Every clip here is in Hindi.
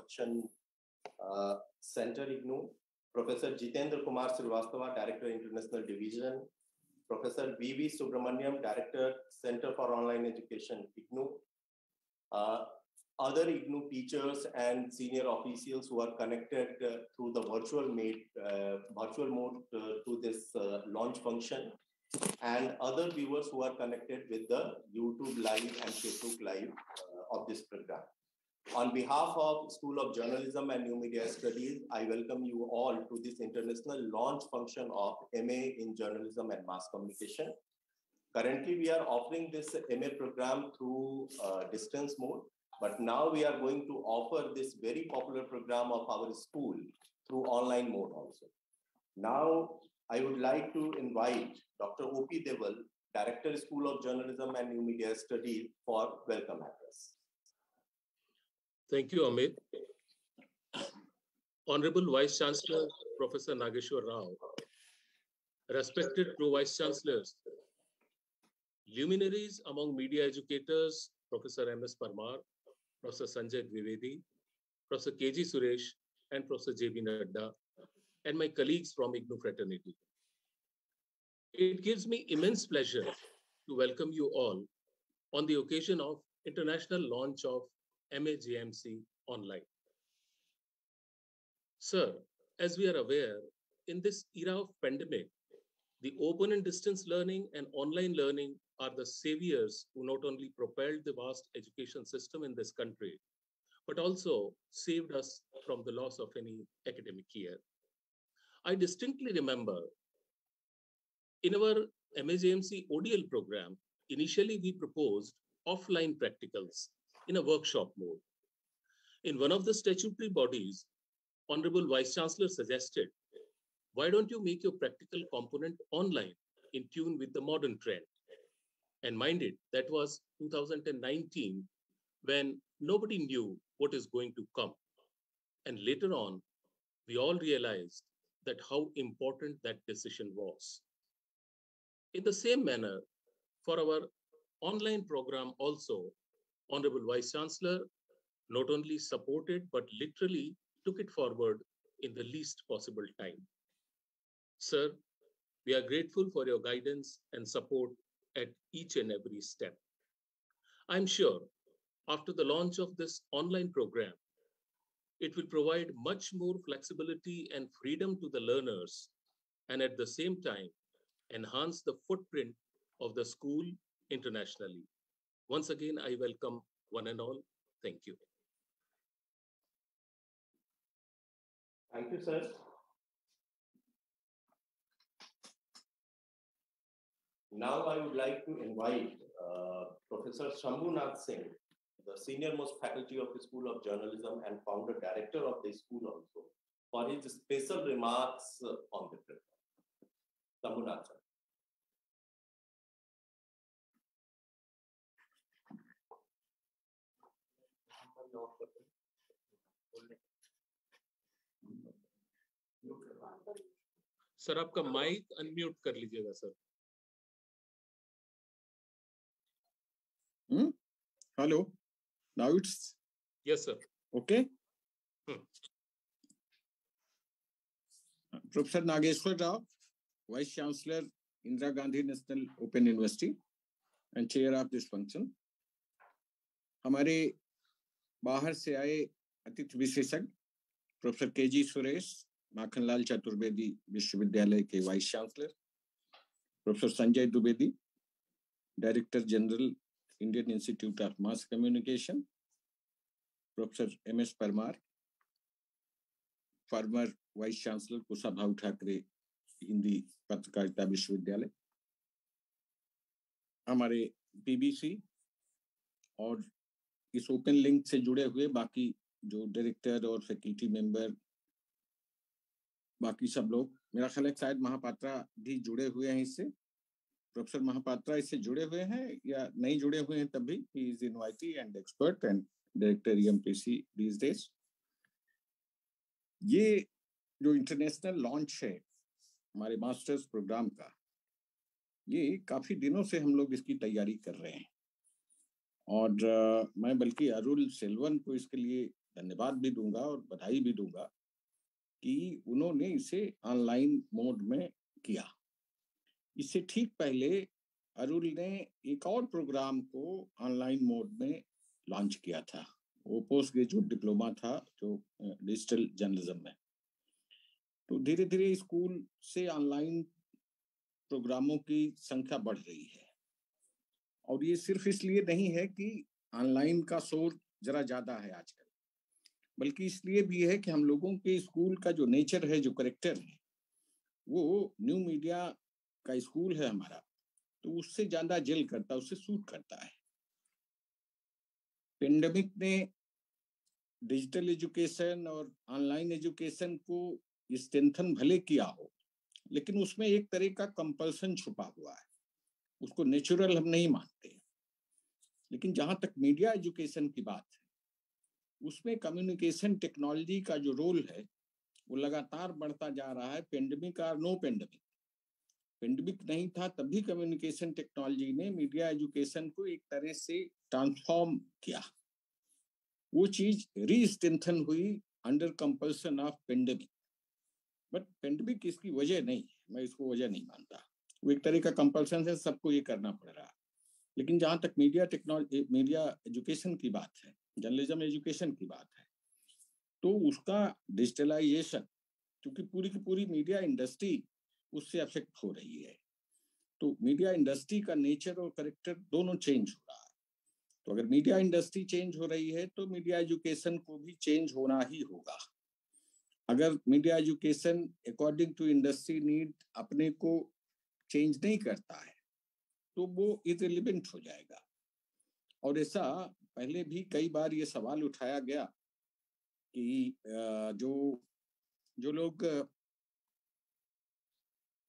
Function Center, IGNOU, Professor Jitendra Kumar Srivastava, Director, International Division, Professor V.V. Subramaniam, Director, Center for Online Education, IGNOU, other IGNOU teachers and senior officials who are connected through the virtual mode to this launch function, and other viewers who are connected with the YouTube Live and Facebook Live of this program. On behalf of School of Journalism and New Media Studies, I welcome you all to this international launch function of MA in Journalism and Mass Communication. Currently, we are offering this MA program through distance mode, but now we are going to offer this very popular program of our school through online mode also. Now, I would like to invite Dr. O.P. Deval, Director, School of Journalism and New Media Studies, for welcome address. Thank you, Amit. Honorable Vice Chancellor, Professor Nageshwar Rao, respected Pro-Vice Chancellors, luminaries among media educators, Professor M.S. Parmar, Professor Sanjay Dwivedi, Professor K.G. Suresh, and Professor J.B. Nadda, and my colleagues from IGNOU fraternity. It gives me immense pleasure to welcome you all on the occasion of international launch of MAJMC online. Sir, as we are aware, in this era of pandemic, the open and distance learning and online learning are the saviors who not only propelled the vast education system in this country, but also saved us from the loss of any academic year. I distinctly remember in our MAJMC ODL program, initially we proposed offline practicals in a workshop mode. In one of the statutory bodies, Honorable Vice Chancellor suggested, why don't you make your practical component online in tune with the modern trend? And mind it, that was 2019, when nobody knew what is going to come. And later on, we all realized that how important that decision was. In the same manner, for our online program also, Honorable Vice Chancellor not only supported, but literally took it forward in the least possible time. Sir, we are grateful for your guidance and support at each and every step. I'm sure after the launch of this online program, it will provide much more flexibility and freedom to the learners, and at the same time, enhance the footprint of the school internationally. Once again, I welcome one and all. Thank you. Thank you, sir. Now I would like to invite Professor Shambhunath Singh, the senior most faculty of the School of Journalism and founder director of the school also, for his special remarks on the program. Shambhunath, sir. Sir आपका माइक अनम्यूट कर लीजिएगा sir. Hello. Now it's yes sir. Okay. Professor Nageshwar Rao, Vice Chancellor, Indira Gandhi National Open University, and chair of this function. हमारे बाहर से आए अतिथि विशेषज्ञ प्रोफेसर के.जी. सुरेश, माखनलाल चतुर्वेदी विश्वविद्यालय के vice chancellor, professor Sanjay Dwivedi, director general Indian institute of mass communication, professor M S. Parmar, former vice chancellor Kushabhau Thakre Hindi Patrakarita Vishwavidyalaya, हमारे पीबीसी और इस ओपन लिंक से जुड़े हुए बाकी जो डायरेक्टर और फैकल्टी मेंबर, बाकी सब लोग, मेरा ख्याल है शायद महापात्रा भी जुड़े हुए हैं इससे. प्रोफेसर महापात्रा इससे जुड़े हुए हैं या नहीं जुड़े हुए हैं तब भी, he is invitee and expert and director EMPC these days. ये जो इंटरनेशनल लॉन्च है हमारे मास्टर्स प्रोग्राम का, ये काफी दिनों से हम लोग इसकी तैयारी कर रहे हैं और मैं बल्कि अरुल सेल्वन को इसके लिए धन्यवाद भी दूंगा और बधाई भी दूंगा कि उन्होंने इसे ऑनलाइन मोड में किया। इससे ठीक पहले अरुल ने एक और प्रोग्राम को ऑनलाइन मोड में लॉन्च किया था। वो पोस्ट ग्रेजुएट डिप्लोमा था जो डिजिटल जर्नलिज्म में। तो धीरे धीरे स्कूल से ऑनलाइन प्रोग्रामों की संख्या बढ़ रही है, और ये सिर्फ इसलिए नहीं है कि ऑनलाइन का शोर जरा ज्यादा है आजकल, बल्कि इसलिए भी है कि हम लोगों के स्कूल का जो नेचर है, जो करेक्टर है, वो न्यू मीडिया का स्कूल है हमारा, तो उससे ज्यादा जेल करता है, उससे सूट करता है। पेंडेमिक ने डिजिटल एजुकेशन और ऑनलाइन एजुकेशन को स्ट्रेंथन भले किया हो, लेकिन उसमें एक तरह का कंपल्सन छुपा हुआ है, उसको नेचुरल हम नहीं मानते। लेकिन जहां तक मीडिया एजुकेशन की बात है, उसमें कम्युनिकेशन टेक्नोलॉजी का जो रोल है वो लगातार बढ़ता जा रहा है। पेंडेमिक और नो पेंडेमिक, पेंडेमिक नहीं था तब भी कम्युनिकेशन टेक्नोलॉजी ने मीडिया एजुकेशन को एक तरह से ट्रांसफॉर्म किया। वो चीज री-स्ट्रेंथन हुई under compulsion of pandemic. But pandemic इसकी वजह नहीं है, मैं इसको वजह नहीं मानता। वो एक तरह का कंपल्सन है, सबको ये करना पड़ रहा है। लेकिन जहां तक मीडिया टेक्नोलॉजी, मीडिया एजुकेशन की बात है, जर्नलिज्म एजुकेशन की बात है, तो उसका डिजिटलाइजेशन, क्योंकि पूरी की पूरी मीडिया इंडस्ट्री उससे अफेक्ट हो रही है, तो मीडिया इंडस्ट्री का नेचर और करेक्टर दोनों चेंज हो रहा है। तो अगर मीडिया इंडस्ट्री चेंज हो रही है तो मीडिया एजुकेशन को भी चेंज होना ही होगा। अगर media education according to industry need अपने को चेंज नहीं करता है तो वो इररिलेवेंट हो जाएगा। और ऐसा पहले भी कई बार ये सवाल उठाया गया कि जो लोग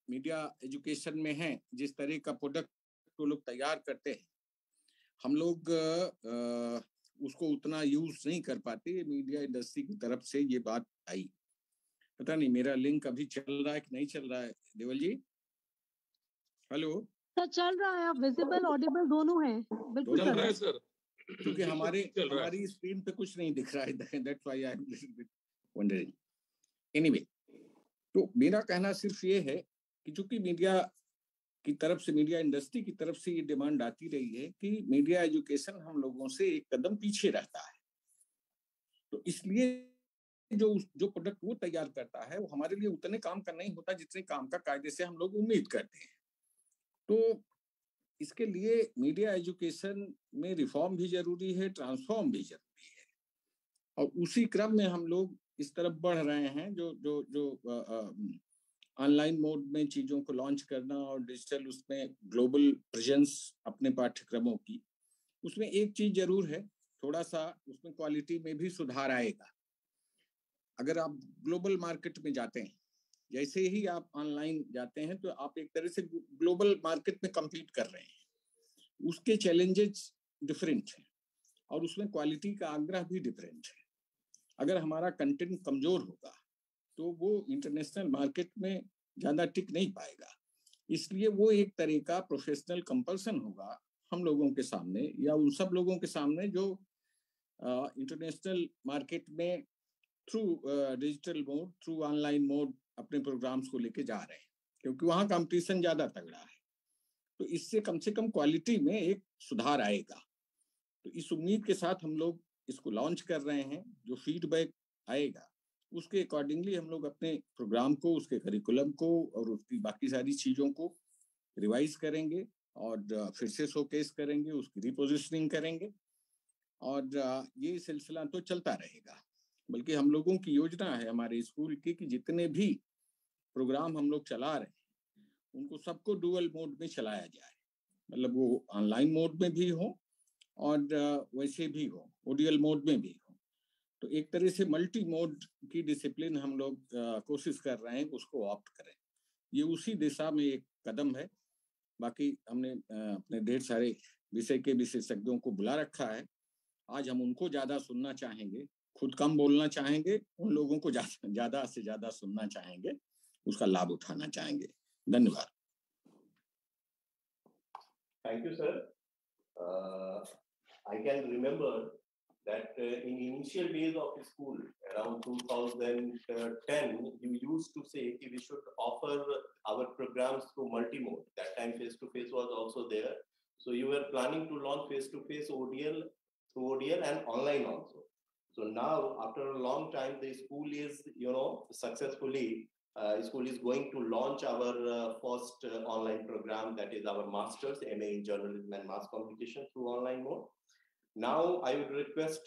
मीडिया एजुकेशन में हैं, जिस तरह का प्रोडक्ट वो लोग तैयार करते हैं, हम लोग उसको उतना यूज नहीं कर पाते। मीडिया इंडस्ट्री की तरफ से ये बात आई। पता नहीं मेरा लिंक अभी चल रहा है कि नहीं चल रहा है, देवल जी? हेलो सर, चल रहा है, आप विजिबल ऑडिबल दोनों हैं, बिल्कुल चल रहा है सर। क्योंकि हमारी स्क्रीन पे कुछ नहीं दिख रहा है, that's why I am little bit wondering. Anyway, तो मेरा कहना सिर्फ ये है कि चूंकि मीडिया की तरफ से, मीडिया इंडस्ट्री की तरफ से ये डिमांड आती रही है कि मीडिया एजुकेशन हम लोगों से एक कदम पीछे रहता है, तो इसलिए जो प्रोडक्ट वो तैयार करता है वो हमारे लिए उतने काम का नहीं होता जितने काम का कायदे से हम लोग उम्मीद करते हैं। तो इसके लिए मीडिया एजुकेशन में रिफॉर्म भी जरूरी है, ट्रांसफॉर्म भी जरूरी है, और उसी क्रम में हम लोग इस तरफ बढ़ रहे हैं। जो ऑनलाइन मोड में चीजों को लॉन्च करना और डिजिटल उसमें ग्लोबल प्रेजेंस अपने पाठ्यक्रमों की, उसमें एक चीज जरूर है, थोड़ा सा उसमें क्वालिटी में भी सुधार आएगा। अगर आप ग्लोबल मार्केट में जाते हैं, जैसे ही आप ऑनलाइन जाते हैं, तो आप एक तरह से ग्लोबल मार्केट में compete कर रहे हैं। उसके चैलेंजेस डिफरेंट हैं और उसमें क्वालिटी का आग्रह भी डिफरेंट है। अगर हमारा कंटेंट कमजोर होगा तो वो इंटरनेशनल मार्केट में ज्यादा टिक नहीं पाएगा। इसलिए वो एक तरह का प्रोफेशनल कंपल्सन होगा हम लोगों के सामने, या उन सब लोगों के सामने जो इंटरनेशनल मार्केट में through digital mode, through online mode अपने प्रोग्राम्स को लेके जा रहे हैं, क्योंकि वहाँ कंपटीशन ज्यादा तगड़ा है। तो इससे कम से कम क्वालिटी में एक सुधार आएगा। तो इस उम्मीद के साथ हम लोग इसको लॉन्च कर रहे हैं। जो फीडबैक आएगा उसके अकॉर्डिंगली हम लोग अपने प्रोग्राम को, उसके करिकुलम को और उसकी बाकी सारी चीजों को रिवाइज करेंगे और फिर से शोकेस करेंगे, उसकी रिपोजिशनिंग करेंगे, और ये सिलसिला तो चलता रहेगा। बल्कि हम लोगों की योजना है हमारे स्कूल की कि जितने भी प्रोग्राम हम लोग चला रहे हैं उनको सबको डुअल मोड में चलाया जाए, मतलब वो ऑनलाइन मोड में भी हो और वैसे भी हो, ओडियल मोड में भी हो। तो एक तरह से मल्टी मोड की डिसिप्लिन हम लोग कोशिश कर रहे हैं उसको ऑप्ट करें। ये उसी दिशा में एक कदम है। बाकी हमने अपने ढेर सारे विषय के विशेषज्ञों को बुला रखा है। आज हम उनको ज्यादा सुनना चाहेंगे, खुद कम बोलना चाहेंगे, उन लोगों को ज्यादा से ज्यादा सुनना चाहेंगे, उसका लाभ उठाना चाहेंगे। धन्यवाद। Thank you, sir. I can remember that in initial days of school, around 2010, you used to say we should offer our programs through multimode. That time face-to-face was also there. So you were planning to launch face-to-face ODL through ODL and online also. So now, after a long time, the school is, successfully, school is going to launch our first online program, that is our master's, MA in Journalism and Mass Communication through online mode. Now, I would request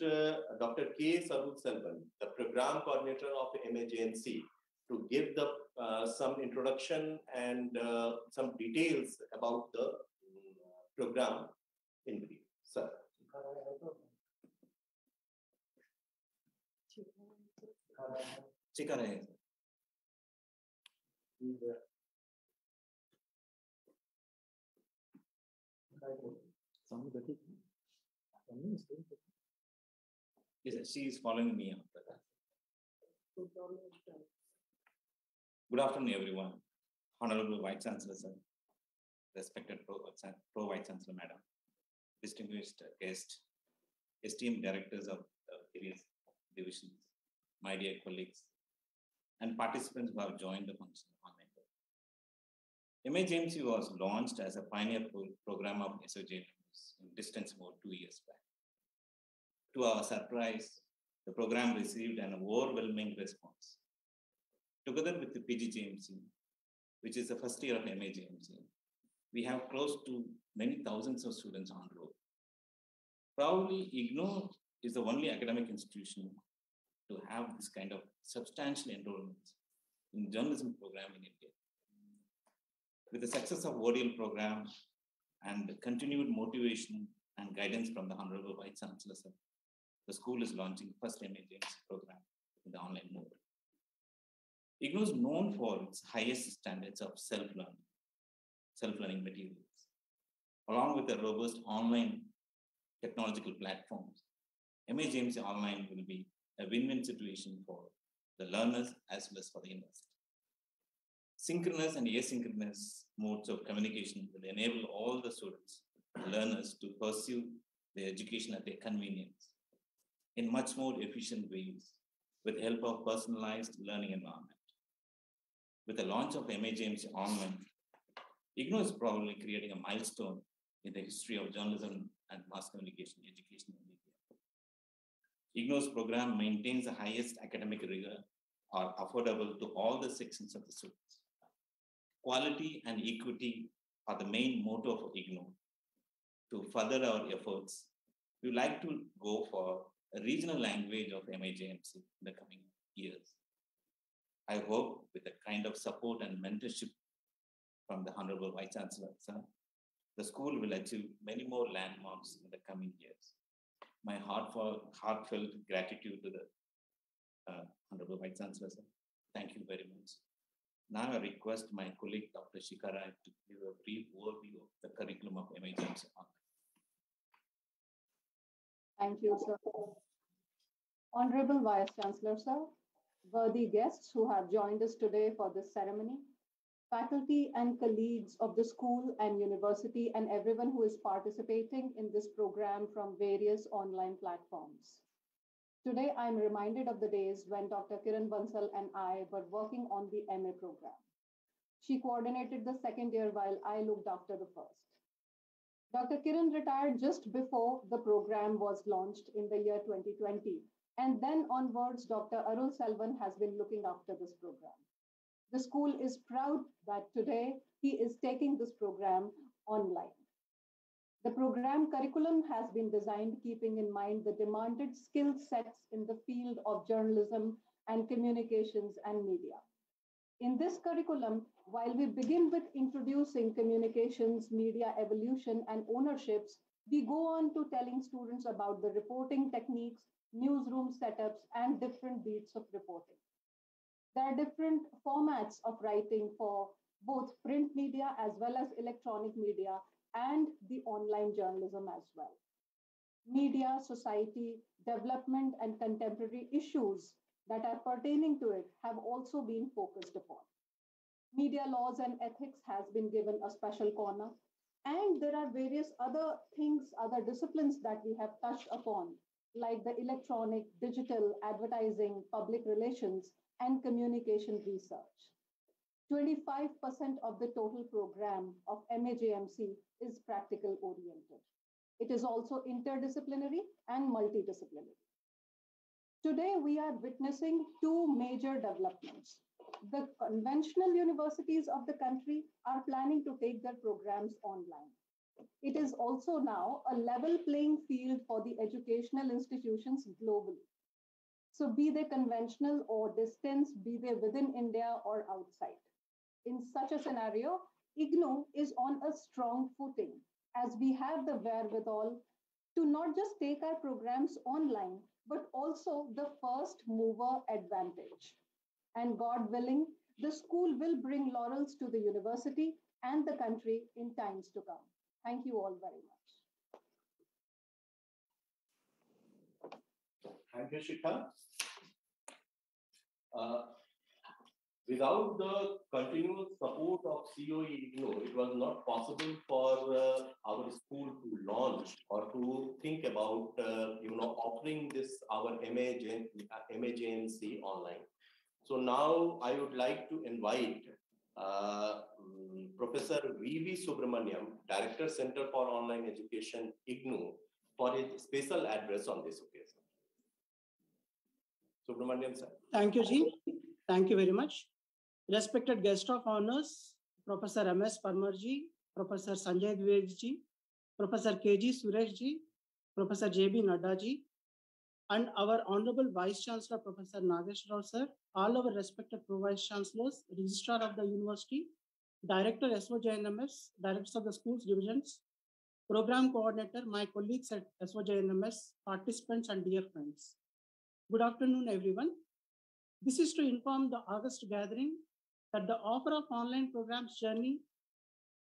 Dr. K. Sarul Selvan, the program coordinator of MAJMC, to give some introduction and some details about the program in brief. Sir. चिका रहे Yes, she is following me after that. Good afternoon, everyone. Honorable Vice Chancellor, sir, respected Pro Vice Chancellor, Madam, distinguished guests, esteemed directors of various divisions, my dear colleagues, and participants who have joined the function online. MAJMC was launched as a pioneer program of SOJ in distance mode 2 years back. To our surprise, the program received an overwhelming response. Together with the PGJMC, which is the first year of MAJMC, we have close to many thousands of students on roll. Probably IGNOU is the only academic institution to have this kind of substantial enrollments in journalism program in India. With the success of ODL program and the continued motivation and guidance from the Honorable Vice Chancellor, sir, the school is launching first MAJMC program in the online mode. IGNOU is known for its highest standards of self-learning materials, along with the robust online technological platforms. MAJMC Online will be a win-win situation for the learners as well as for the university. Synchronous and asynchronous modes of communication will enable all the students, learners, to pursue their education at their convenience in much more efficient ways with the help of personalized learning environment. With the launch of MAJMC Online, IGNOU is probably creating a milestone in the history of journalism and mass communication education in India. IGNOU's program maintains the highest academic rigor, are affordable to all the sections of the students. Quality and equity are the main motto of IGNOU. To further our efforts, we would like to go for a regional language of MAJMC in the coming years. I hope with the kind of support and mentorship from the Honorable Vice Chancellor, sir, the school will achieve many more landmarks in the coming years. My heartfelt gratitude to the Honorable Vice Chancellor, sir. Thank you very much. Now I request my colleague, Dr. Shikha Rai, to give a brief overview of the curriculum of MAJMC. Thank you, sir. Honorable Vice Chancellor, sir, worthy guests who have joined us today for this ceremony, faculty and colleagues of the school and university, and everyone who is participating in this program from various online platforms. Today, I'm reminded of the days when Dr. Kiran Bansal and I were working on the MA program. She coordinated the second year while I looked after the first. Dr. Kiran retired just before the program was launched in the year 2020. And then onwards, Dr. Arul Selvan has been looking after this program. The school is proud that today he is taking this program online. The program curriculum has been designed keeping in mind the demanded skill sets in the field of journalism and communications and media. In this curriculum, while we begin with introducing communications, media evolution, and ownerships, we go on to telling students about the reporting techniques, newsroom setups, and different beats of reporting. There are different formats of writing for both print media as well as electronic media and the online journalism as well. Media, society, development, and contemporary issues that are pertaining to it have also been focused upon. Media laws and ethics has been given a special corner, and there are various other things, other disciplines that we have touched upon like the electronic, digital, advertising, public relations, and communication research. 25% of the total program of MAJMC is practical oriented. It is also interdisciplinary and multidisciplinary. Today, we are witnessing two major developments. The conventional universities of the country are planning to take their programs online. It is also now a level playing field for the educational institutions globally. So be they conventional or distance, be they within India or outside. In such a scenario, IGNOU is on a strong footing as we have the wherewithal to not just take our programs online, but also the first mover advantage. And God willing, the school will bring laurels to the university and the country in times to come. Thank you all very much. Thank you, Shikha. Without the continuous support of COE IGNOU, it was not possible for our school to launch or to think about offering this our MAJMC online. So now I would like to invite Professor V.V. Subramaniam, Director Center for Online Education, IGNOU, for a special address on this occasion. Subramaniam sir. Thank you, Ji. Thank you very much. Respected guest of honors, Professor M.S. Parmar ji, Professor Sanjay Dwivedi ji, Professor K.G. Suresh ji, Professor J.B. Nadda ji, and our Honorable Vice Chancellor, Professor Nagesh Rao sir, all our respected Pro-Vice Chancellors, Registrar of the University, Director SOJNMS, Directors of the Schools Divisions, Program Coordinator, my colleagues at SOJNMS, participants and dear friends. Good afternoon, everyone. This is to inform the August gathering that the offer of online programs journey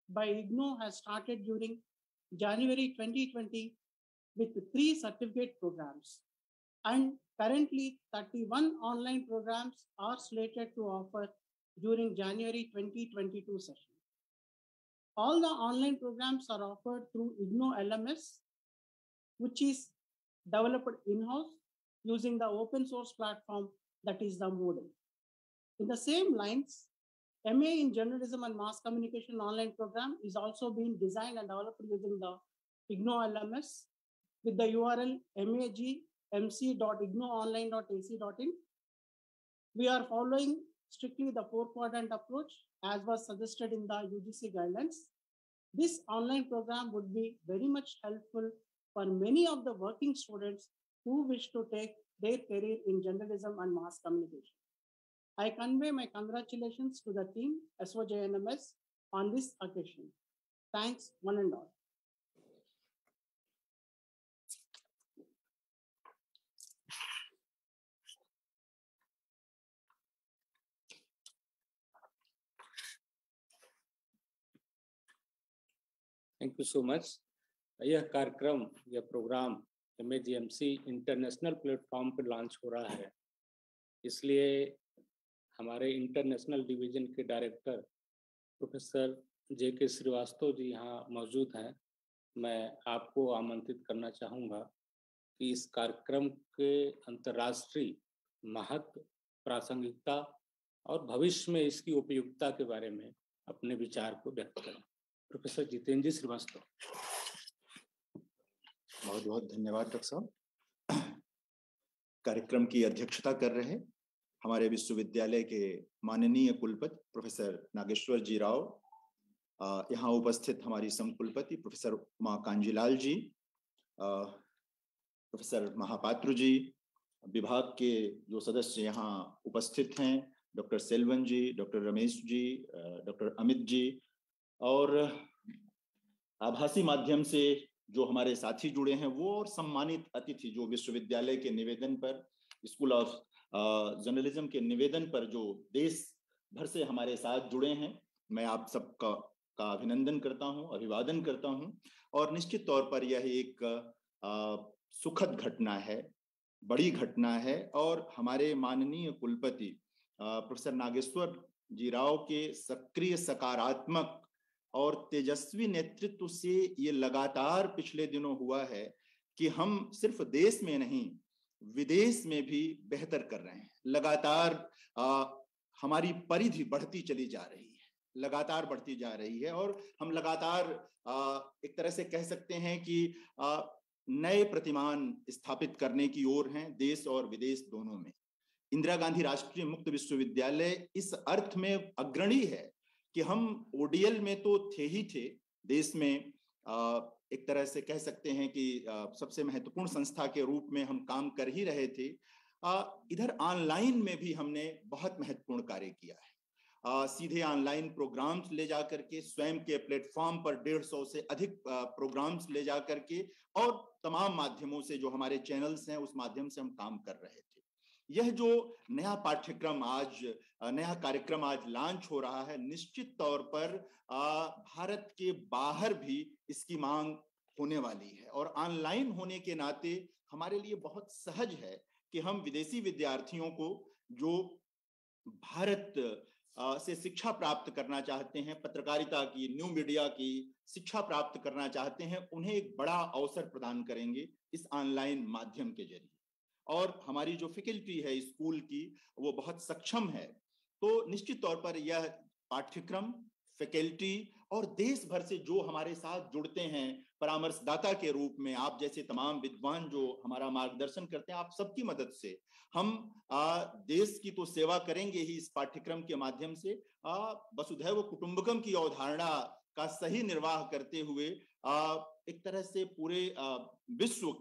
by IGNOU has started during January 2020 with 3 certificate programs. And currently 31 online programs are slated to offer during January 2022 session. All the online programs are offered through IGNOU LMS, which is developed in-house using the open source platform that is the Moodle. In the same lines, MA in Journalism and Mass Communication online program is also being designed and developed using the IGNOU LMS with the URL magmc.ignoonline.ac.in. We are following strictly the 4-quadrant approach as was suggested in the UGC guidelines. This online program would be very much helpful for many of the working students who wish to take their career in journalism and mass communication. I convey my congratulations to the team SOJNMS on this occasion. Thanks, one and all. Thank you so much. यह कार्यक्रम यह प्रोग्राम MAJMC इंटरनेशनल प्लेटफॉर्म पर लॉन्च हो रहा है, इसलिए हमारे इंटरनेशनल डिवीजन के director professor JK Srivastava ji यहाँ मौजूद हैं। मैं आपको आमंत्रित करना चाहूँगा कि इस कार्यक्रम के अंतर्राष्ट्रीय महत्व, प्रासंगिकता और भविष्य में इसकी उपयुक्तता के बारे में अपने विचार को व्यक्त करें। प्रोफेसर जितेंद्र श्रीवास्तव। बहुत बहुत धन्यवाद डॉक्टर साहब। कार्यक्रम की अध्यक्षता कर रहे हमारे विश्वविद्यालय के माननीय कुलपति प्रोफेसर नागेश्वर जी राव, यहाँ उपस्थित हमारी समकुलपति प्रोफेसर उमा कांजीलाल जी, प्रोफेसर महापात्र जी, विभाग के जो सदस्य यहाँ उपस्थित हैं, डॉक्टर सेल्वन जी, डॉक्टर रमेश जी, डॉक्टर अमित जी, और आभासी माध्यम से जो हमारे साथी जुड़े हैं वो, और सम्मानित अतिथि जो विश्वविद्यालय के निवेदन पर, स्कूल ऑफ जर्नलिज्म के निवेदन पर जो देश भर से हमारे साथ जुड़े हैं, मैं आप सबका अभिनंदन करता हूं, अभिवादन करता हूं। और निश्चित तौर पर यह एक सुखद घटना है, बड़ी घटना है, और हमारे माननीय कुलपति प्रोफेसर नागेश्वर जी राव के सक्रिय, सकारात्मक और तेजस्वी नेतृत्व से ये लगातार पिछले दिनों हुआ है कि हम सिर्फ देश में नहीं विदेश में भी बेहतर कर रहे हैं। लगातार हमारी परिधि बढ़ती चली जा रही है, लगातार बढ़ती जा रही है और हम लगातार एक तरह से कह सकते हैं कि नए प्रतिमान स्थापित करने की ओर हैं, देश और विदेश दोनों में। इंदिरा गांधी राष्ट्रीय मुक्त विश्वविद्यालय इस अर्थ में अग्रणी है कि हम ओडीएल में तो थे ही थे, देश में एक तरह से कह सकते हैं कि सबसे महत्वपूर्ण संस्था के रूप में हम काम कर ही रहे थे। इधर ऑनलाइन में भी हमने बहुत महत्वपूर्ण कार्य किया है। सीधे ऑनलाइन प्रोग्राम्स ले जाकर के, स्वयं के प्लेटफॉर्म पर 150 से अधिक प्रोग्राम्स ले जाकर के और तमाम माध्यमों से जो हमारे चैनल्स हैं उस माध्यम से हम काम कर रहे थे। यह जो नया पाठ्यक्रम आज, नया कार्यक्रम आज लॉन्च हो रहा है, निश्चित तौर पर भारत के बाहर भी इसकी मांग होने वाली है और ऑनलाइन होने के नाते हमारे लिए बहुत सहज है कि हम विदेशी विद्यार्थियों को जो भारत से शिक्षा प्राप्त करना चाहते हैं, पत्रकारिता की, न्यू मीडिया की शिक्षा प्राप्त करना चाहते हैं, उन्हें एक बड़ा अवसर प्रदान करेंगे इस ऑनलाइन माध्यम के जरिए। और हमारी जो फैकल्टी है स्कूल की वो बहुत सक्षम है, तो निश्चित तौर पर यह पाठ्यक्रम, फैकल्टी और देश भर से जो हमारे साथ जुड़ते हैं परामर्शदाता के रूप में, आप जैसे तमाम विद्वान जो हमारा मार्गदर्शन करते हैं, आप सबकी मदद से हम देश की तो सेवा करेंगे ही इस पाठ्यक्रम के माध्यम से। वसुधैव कुटुंबकम की अवधारणा का सही निर्वाह करते हुए एक तरह से पूरे विश्व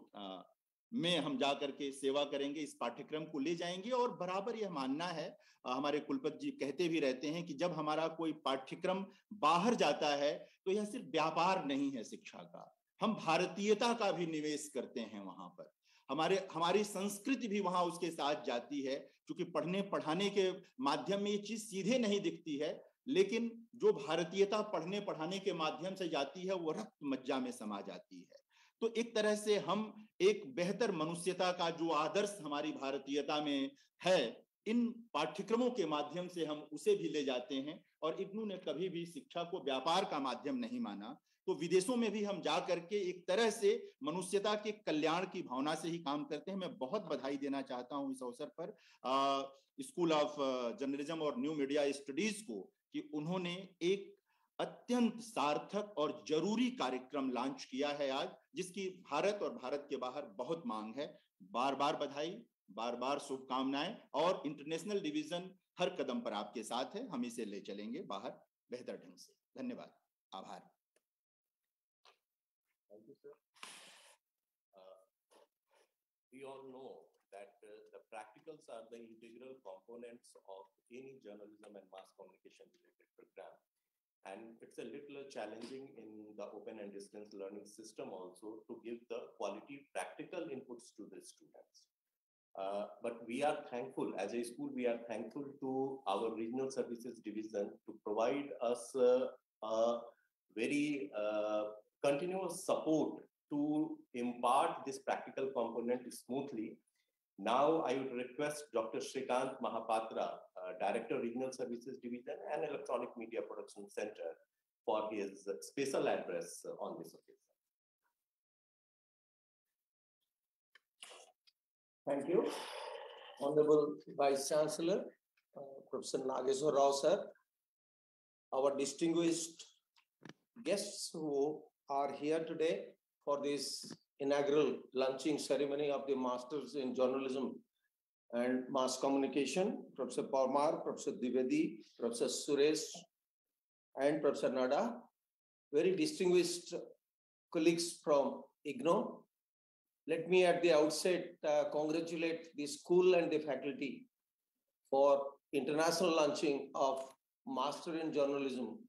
में हम जाकर के सेवा करेंगे, इस पाठ्यक्रम को ले जाएंगे। और बराबर यह मानना है, हमारे कुलपति जी कहते भी रहते हैं कि जब हमारा कोई पाठ्यक्रम बाहर जाता है तो यह सिर्फ व्यापार नहीं है शिक्षा का, हम भारतीयता का भी निवेश करते हैं वहां पर। हमारी संस्कृति भी वहां उसके साथ जाती है, क्योंकि पढ़ने पढ़ाने के माध्यम में ये चीज सीधे नहीं दिखती है, लेकिन जो भारतीयता पढ़ने पढ़ाने के माध्यम से जाती है वो रक्त मज्जा में समा जाती है। तो एक तरह से हम एक बेहतर मनुष्यता का जो आदर्श हमारी भारतीयता में है, इन पाठ्यक्रमों के माध्यम से हम उसे भी ले जाते हैं। और इग्नू ने कभी भी शिक्षा को व्यापार का माध्यम नहीं माना, तो विदेशों में भी हम जा करके एक तरह से मनुष्यता के कल्याण की भावना से ही काम करते हैं। मैं बहुत बधाई देना चाहता हूं इस अवसर पर स्कूल ऑफ जर्नलिज्म और न्यू मीडिया स्टडीज को कि उन्होंने एक अत्यंत सार्थक और जरूरी कार्यक्रम लॉन्च किया है आज, जिसकी भारत और भारत के बाहर बहुत मांग है। बार बार बधाई, बार बार शुभकामनाएं, और इंटरनेशनल डिवीजन हर कदम पर आपके साथ है, हम इसे ले चलेंगे बाहर बेहतर ढंग से। धन्यवाद, आभार। Thank you, sir. We all know that the practicals are the integral components of any journalism and mass communication related program. And it's a little challenging in the open and distance learning system also to give the quality practical inputs to the students. But we are thankful, as a school, we are thankful to our regional services division to provide us a very continuous support to impart this practical component smoothly. Now, I would request Dr. Shrikant Mahapatra, Director, Regional Services Division and Electronic Media Production Center, for his special address on this occasion. Thank you. Honorable Vice Chancellor, Professor Nageshwar Rao, sir, our distinguished guests who are here today for this inaugural launching ceremony of the Masters in Journalism and Mass Communication, Professor Parmar, Professor Dwivedi, Professor Suresh, and Professor Nada, very distinguished colleagues from IGNOU. Let me at the outset congratulate the school and the faculty for international launching of Master in Journalism,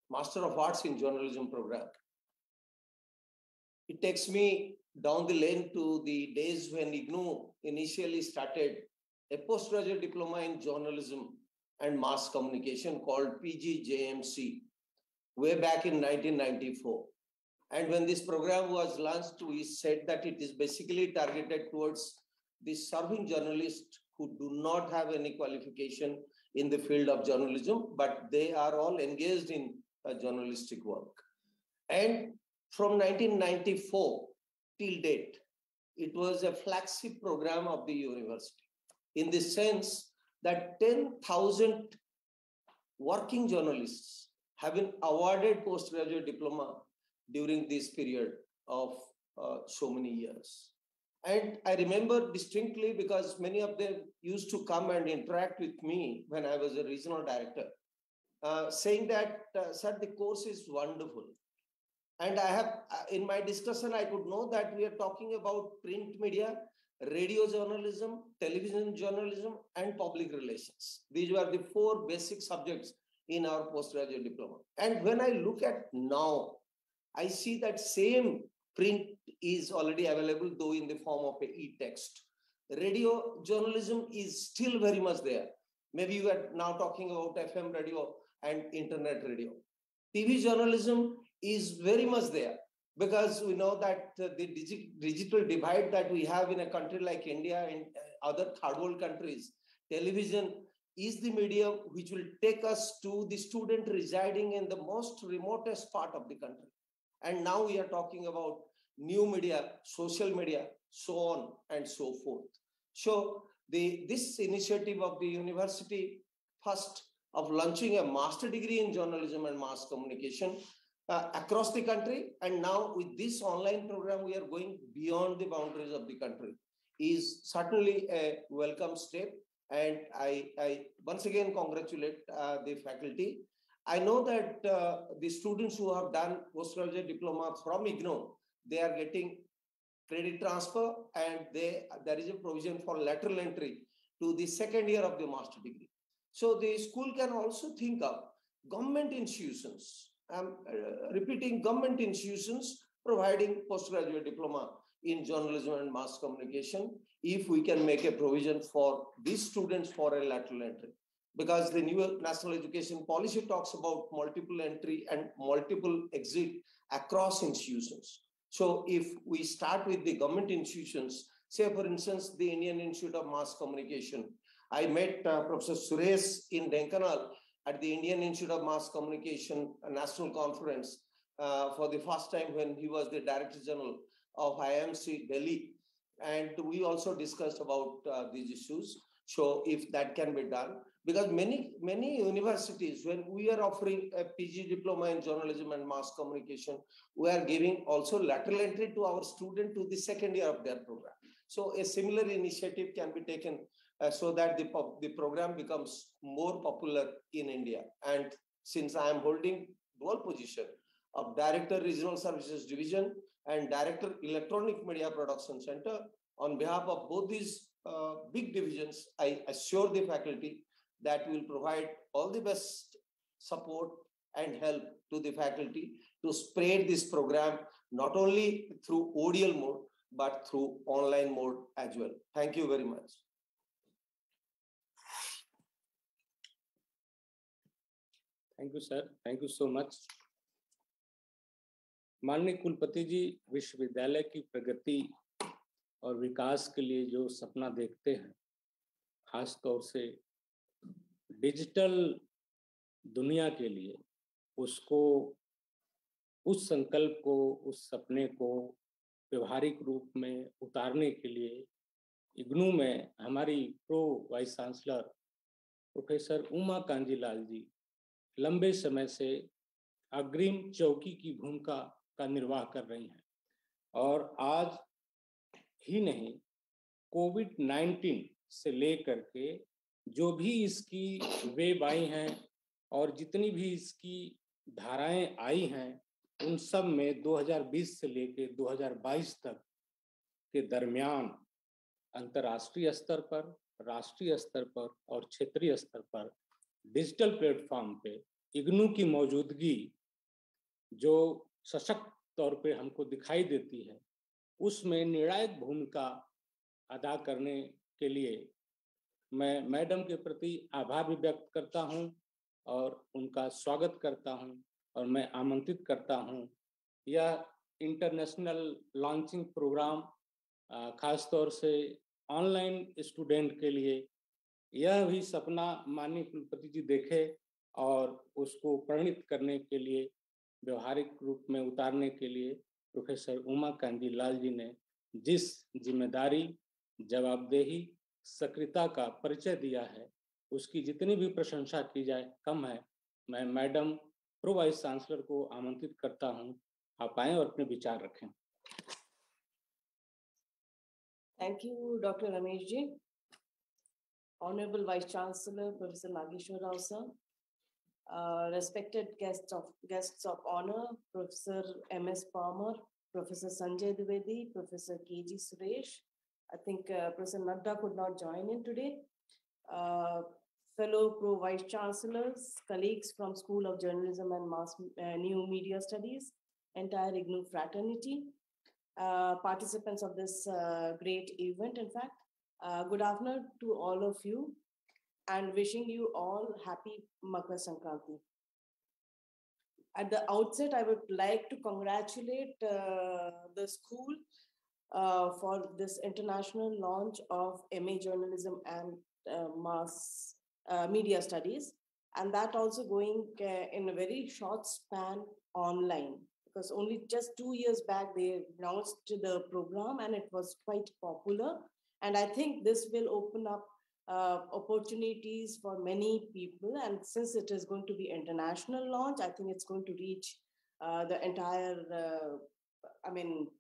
Master of Arts in Journalism program. It takes me down the lane to the days when IGNOU initially started a postgraduate diploma in journalism and mass communication called PGJMC way back in 1994. And when this program was launched, we said that it is basically targeted towards the serving journalists who do not have any qualification in the field of journalism, but they are all engaged in journalistic work. And from 1994 till date, it was a flagship program of the university, in the sense that 10,000 working journalists have been awarded postgraduate diploma during this period of so many years. And I remember distinctly because many of them used to come and interact with me when I was a regional director, saying that, sir, the course is wonderful. And I have, in my discussion, I could know that we are talking about print media, radio journalism, television journalism, and public relations. These were the 4 basic subjects in our postgraduate diploma. And when I look at now, I see that same print is already available, though in the form of a e-text. Radio journalism is still very much there. Maybe you are now talking about FM radio and internet radio. TV journalism is very much there, because we know that the digital divide that we have in a country like India and other third world countries, television is the medium which will take us to the student residing in the most remotest part of the country. And now we are talking about new media, social media, so on and so forth. So this initiative of the university, first of launching a master degree in journalism and mass communication across the country, and now with this online program, we are going beyond the boundaries of the country, is certainly a welcome step. And I once again congratulate the faculty. I know that the students who have done postgraduate diploma from IGNOU, they are getting credit transfer, and there is a provision for lateral entry to the second year of the master degree. So the school can also think of government institutions, repeating government institutions providing postgraduate diploma in journalism and mass communication, if we can make a provision for these students for a lateral entry. Because the new national education policy talks about multiple entry and multiple exit across institutions. So if we start with the government institutions, say for instance, the Indian Institute of Mass Communication, I met Professor Suresh in Denkanal at the Indian Institute of Mass Communication National Conference for the first time when he was the Director General of IMC Delhi. And we also discussed about these issues. So if that can be done, because many universities, when we are offering a PG diploma in journalism and mass communication, we are giving also lateral entry to our student to the second year of their program. So a similar initiative can be taken so that the program becomes more popular in India. And since I am holding dual position of Director Regional Services Division and Director Electronic Media Production Center, on behalf of both these big divisions, I assure the faculty that we will provide all the best support and help to the faculty to spread this program, not only through ODL mode, but through online mode as well. Thank you very much. Thank you, sir. Thank you so much. माननीय कुलपति जी, विश्वविद्यालय की प्रगति और विकास के लिए जो सपना देखते हैं, खास तौर से डिजिटल दुनिया के लिए, उसको, उस संकल्प को, उस सपने को व्यवहारिक रूप में उतारने के लिए इग्नू में हमारी pro vice chancellor professor Uma Kanjilal ji लंबे समय से अग्रिम चौकी की भूमिका का निर्वाह कर रही हैं, और आज ही नहीं, कोविड-19 से लेकर के जो भी इसकी वेब आई हैं और जितनी भी इसकी धाराएं आई हैं, उन सब में 2020 से लेकर 2022 तक के दरमियान अंतर्राष्ट्रीय स्तर पर, राष्ट्रीय स्तर पर और क्षेत्रीय स्तर पर डिजिटल प्लेटफॉर्म पे इग्नू की मौजूदगी जो सशक्त तौर पे हमको दिखाई देती है, उसमें निर्णायक भूमिका अदा करने के लिए मैं मैडम के प्रति आभार भी व्यक्त करता हूं और उनका स्वागत करता हूं, और मैं आमंत्रित करता हूं यह इंटरनेशनल लॉन्चिंग प्रोग्राम खास तौर से ऑनलाइन स्टूडेंट के लिए यह भी सपना माननीय कुलपति जी देखे और उसको परिणित करने के लिए, व्यवहारिक रूप में उतारने के लिए प्रोफेसर उमा कांजीलाल जी ने जिस जिम्मेदारी, जवाबदेही, सक्रियता का परिचय दिया है, उसकी जितनी भी प्रशंसा की जाए कम है। मैं मैडम प्रो वाइस चांसलर को आमंत्रित करता हूं, आप आएं और अपने विचार रखें। Thank you, Dr. Ramesh ji. Honorable Vice Chancellor, Professor Nageshwar Rao sir, respected guests of honor, Professor M.S. Palmer, Professor Sanjay Dwivedi, Professor K.G. Suresh. I think Professor Nadda could not join in today. Fellow Pro Vice Chancellors, colleagues from School of Journalism and New Media Studies, entire IGNOU fraternity, participants of this great event, in fact. Good afternoon to all of you and wishing you all happy Makar Sankranti. At the outset, I would like to congratulate the school for this international launch of MA Journalism and Mass Media Studies, and that also going in a very short span online, because only just 2 years back they launched the program and it was quite popular. And I think this will open up opportunities for many people. And since it is going to be international launch, I think it's going to reach the entire,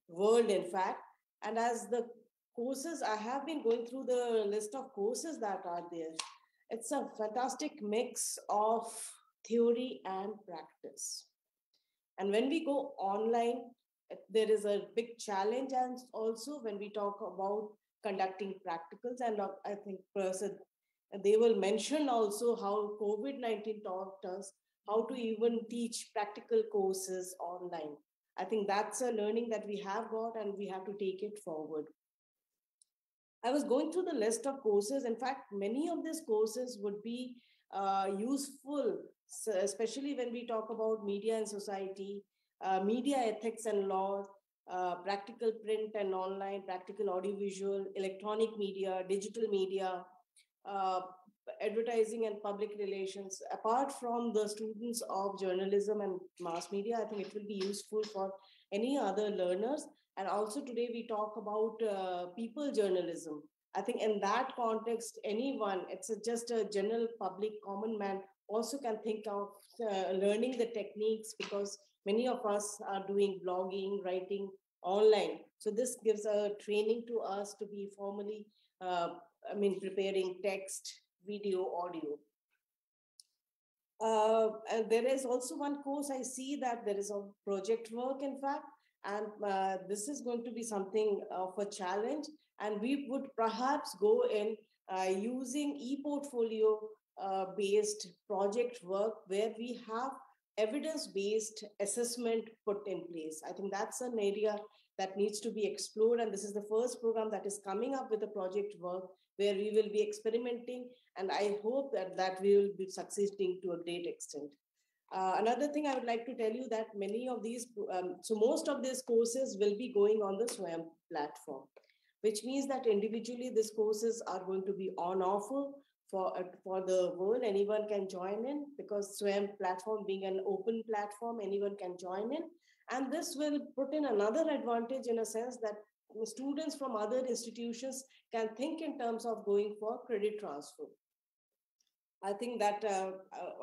world, in fact. And as the courses, I have been going through the list of courses that are there. It's a fantastic mix of theory and practice. And when we go online, there is a big challenge. And also when we talk about conducting practicals, and I think they will mention also how COVID-19 taught us how to even teach practical courses online. I think that's a learning that we have got and we have to take it forward. I was going through the list of courses. In fact, many of these courses would be useful, especially when we talk about media and society, media ethics and law, practical print and online, practical audiovisual, electronic media, digital media, advertising and public relations. Apart from the students of journalism and mass media, I think it will be useful for any other learners. And also today we talk about people journalism. I think in that context, anyone, it's just a general public common man also can think of learning the techniques, because many of us are doing blogging, writing online. So this gives a training to us to be formally, preparing text, video, audio. And there is also one course I see that there is a project work, in fact, and this is going to be something of a challenge. And we would perhaps go in using e-portfolio based project work where we have evidence-based assessment put in place. I think that's an area that needs to be explored. And this is the first program that is coming up with a project work where we will be experimenting. And I hope that we will be succeeding to a great extent. Another thing I would like to tell you that many of these, most of these courses will be going on the SWAYAM platform, which means that individually these courses are going to be on offer for the world. Anyone can join in, because SWAYAM platform being an open platform, anyone can join in. And this will put in another advantage in a sense that students from other institutions can think in terms of going for credit transfer. I think that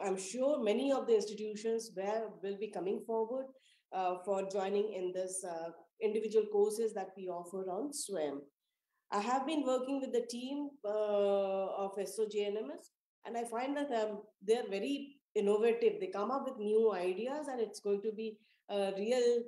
I'm sure many of the institutions will be coming forward for joining in this individual courses that we offer on SWAYAM. I have been working with the team of SOJNMS, and I find that they're very innovative. They come up with new ideas, and it's going to be a real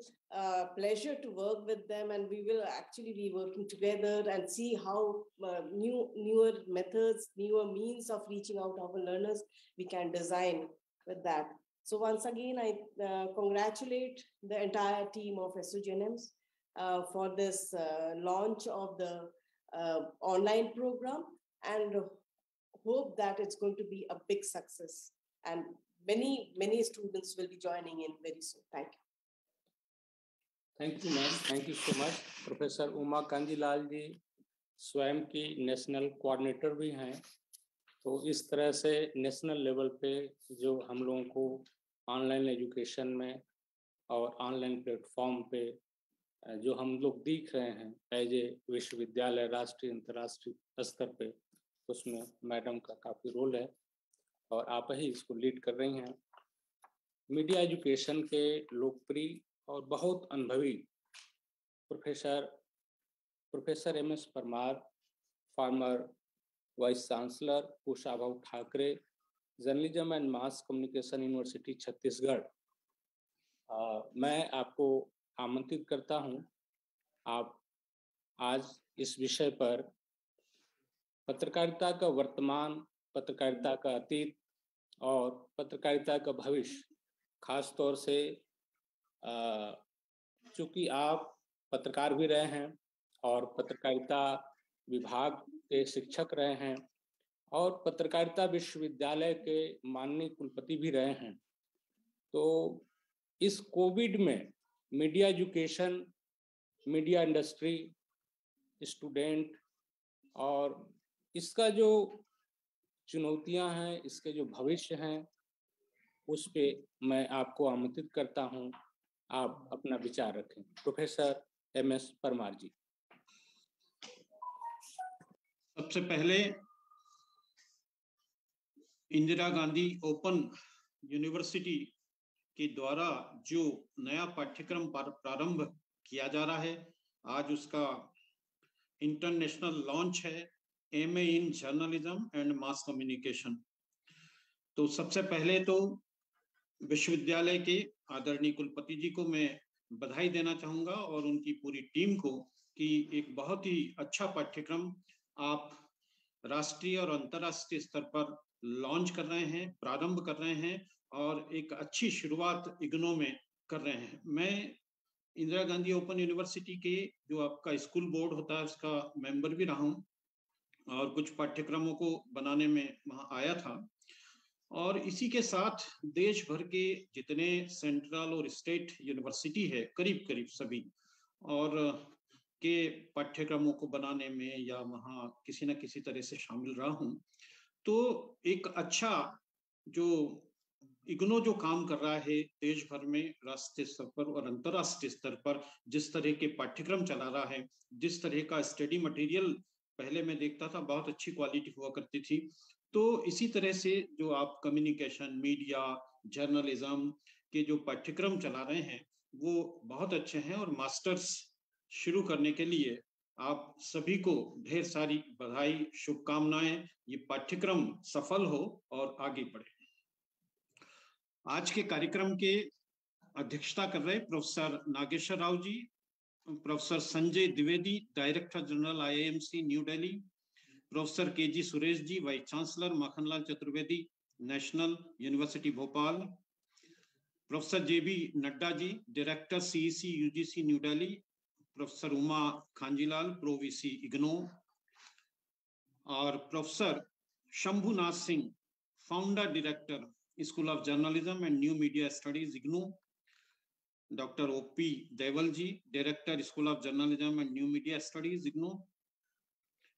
pleasure to work with them. And we will actually be working together and see how newer methods, newer means of reaching out to our learners we can design with that. So once again, I congratulate the entire team of SOJNMS for this launch of the online program, and hope that it's going to be a big success. And many students will be joining in very soon. Thank you. Thank you, ma'am. Thank you so much. Professor Uma Kanjilal जी स्वयं की नेशनल कोऑर्डिनेटर भी हैं, तो इस तरह से नेशनल लेवल पे जो हम लोगों को ऑनलाइन एजुकेशन में और ऑनलाइन प्लेटफॉर्म पे जो हम लोग दिख रहे हैं एज ए विश्वविद्यालय राष्ट्रीय अंतर्राष्ट्रीय स्तर पे, उसमें मैडम का काफ़ी रोल है और आप ही इसको लीड कर रही हैं। मीडिया एजुकेशन के लोकप्रिय और बहुत अनुभवी professor MS Parmar, former vice chancellor Kushabhau Thackeray, journalism and mass communication university Chhattisgarh, मैं आपको आमंत्रित करता हूं, आप आज इस विषय पर पत्रकारिता का वर्तमान, पत्रकारिता का अतीत और पत्रकारिता का भविष्य, खास तौर से चूंकि आप पत्रकार भी रहे हैं और पत्रकारिता विभाग के शिक्षक रहे हैं और पत्रकारिता विश्वविद्यालय के माननीय कुलपति भी रहे हैं, तो इस कोविड में media education, media industry, student और इसका जो चुनौतियां हैं, इसके जो भविष्य हैं, उस पे मैं आपको आमंत्रित करता हूं, आप अपना विचार रखें। प्रोफेसर MS परमार जी। सबसे पहले इंदिरा गांधी ओपन यूनिवर्सिटी के द्वारा जो नया पाठ्यक्रम प्रारंभ किया जा रहा है, आज उसका इंटरनेशनल लॉन्च है, MA in journalism and mass communication. तो सबसे पहले तो विश्वविद्यालय के आदरणीय कुलपति जी को मैं बधाई देना चाहूंगा और उनकी पूरी टीम को कि एक बहुत ही अच्छा पाठ्यक्रम आप राष्ट्रीय और अंतर्राष्ट्रीय स्तर पर लॉन्च कर रहे हैं, प्रारंभ कर रहे हैं और एक अच्छी शुरुआत इग्नो में कर रहे हैं। मैं इंदिरा गांधी ओपन यूनिवर्सिटी के जो आपका स्कूल बोर्ड होता है उसका मेंबर भी रहा हूँ और कुछ पाठ्यक्रमों को बनाने में वहाँ आया था और इसी के साथ देश भर के जितने सेंट्रल और स्टेट यूनिवर्सिटी है, करीब करीब सभी और के पाठ्यक्रमों को बनाने में या वहाँ किसी न किसी तरह से शामिल रहा हूँ। तो एक अच्छा जो इग्नो जो काम कर रहा है देश भर में राष्ट्रीय स्तर पर और अंतर्राष्ट्रीय स्तर पर, जिस तरह के पाठ्यक्रम चला रहा है, जिस तरह का स्टडी मटेरियल पहले मैं देखता था बहुत अच्छी क्वालिटी हुआ करती थी, तो इसी तरह से जो आप कम्युनिकेशन, मीडिया, जर्नलिज्म के जो पाठ्यक्रम चला रहे हैं वो बहुत अच्छे हैं और मास्टर्स शुरू करने के लिए आप सभी को ढेर सारी बधाई, शुभकामनाएं। ये पाठ्यक्रम सफल हो और आगे बढ़े। आज के कार्यक्रम के अध्यक्षता कर रहे professor Nageshwar Rao ji, professor Sanjay Dwivedi, director general IIMC New Delhi, professor KG Suresh ji, vice chancellor Makhanlal Chaturvedi, national university Bhopal, professor JB Nadda ji, director CEC UGC New Delhi, professor Uma Khanjilal, pro VC IGNOU, और professor Shambhunath Singh, founder director school of journalism and new media studies IGNOU, doctor OP Deval ji, director school of journalism and new media studies IGNOU,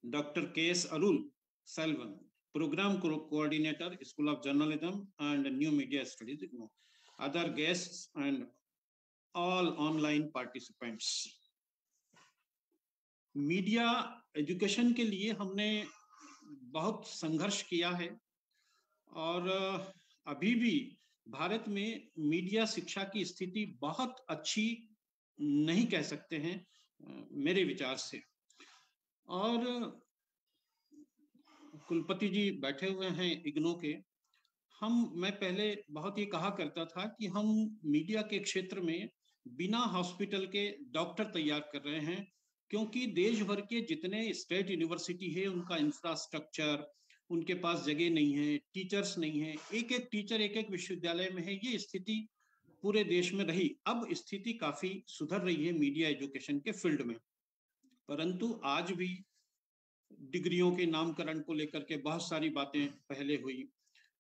doctor KS Arul Selvan, program coordinator school of journalism and new media studies IGNOU, other guests and all online participants. Media education के लिए हमने बहुत संघर्ष किया है और अभी भी भारत में मीडिया शिक्षा की स्थिति बहुत अच्छी नहीं कह सकते हैं मेरे विचार से। और कुलपति जी बैठे हुए हैं इग्नो के, मैं पहले बहुत ये कहा करता था कि हम मीडिया के क्षेत्र में बिना हॉस्पिटल के डॉक्टर तैयार कर रहे हैं, क्योंकि देश भर के जितने स्टेट यूनिवर्सिटी है उनका इंफ्रास्ट्रक्चर, उनके पास जगह नहीं है, टीचर्स नहीं है, एक एक टीचर एक एक विश्वविद्यालय में है। ये स्थिति पूरे देश में रही। अब स्थिति काफी सुधर रही है मीडिया एजुकेशन के फील्ड में, परंतु आज भी डिग्रियों के नामकरण को लेकर के बहुत सारी बातें पहले हुई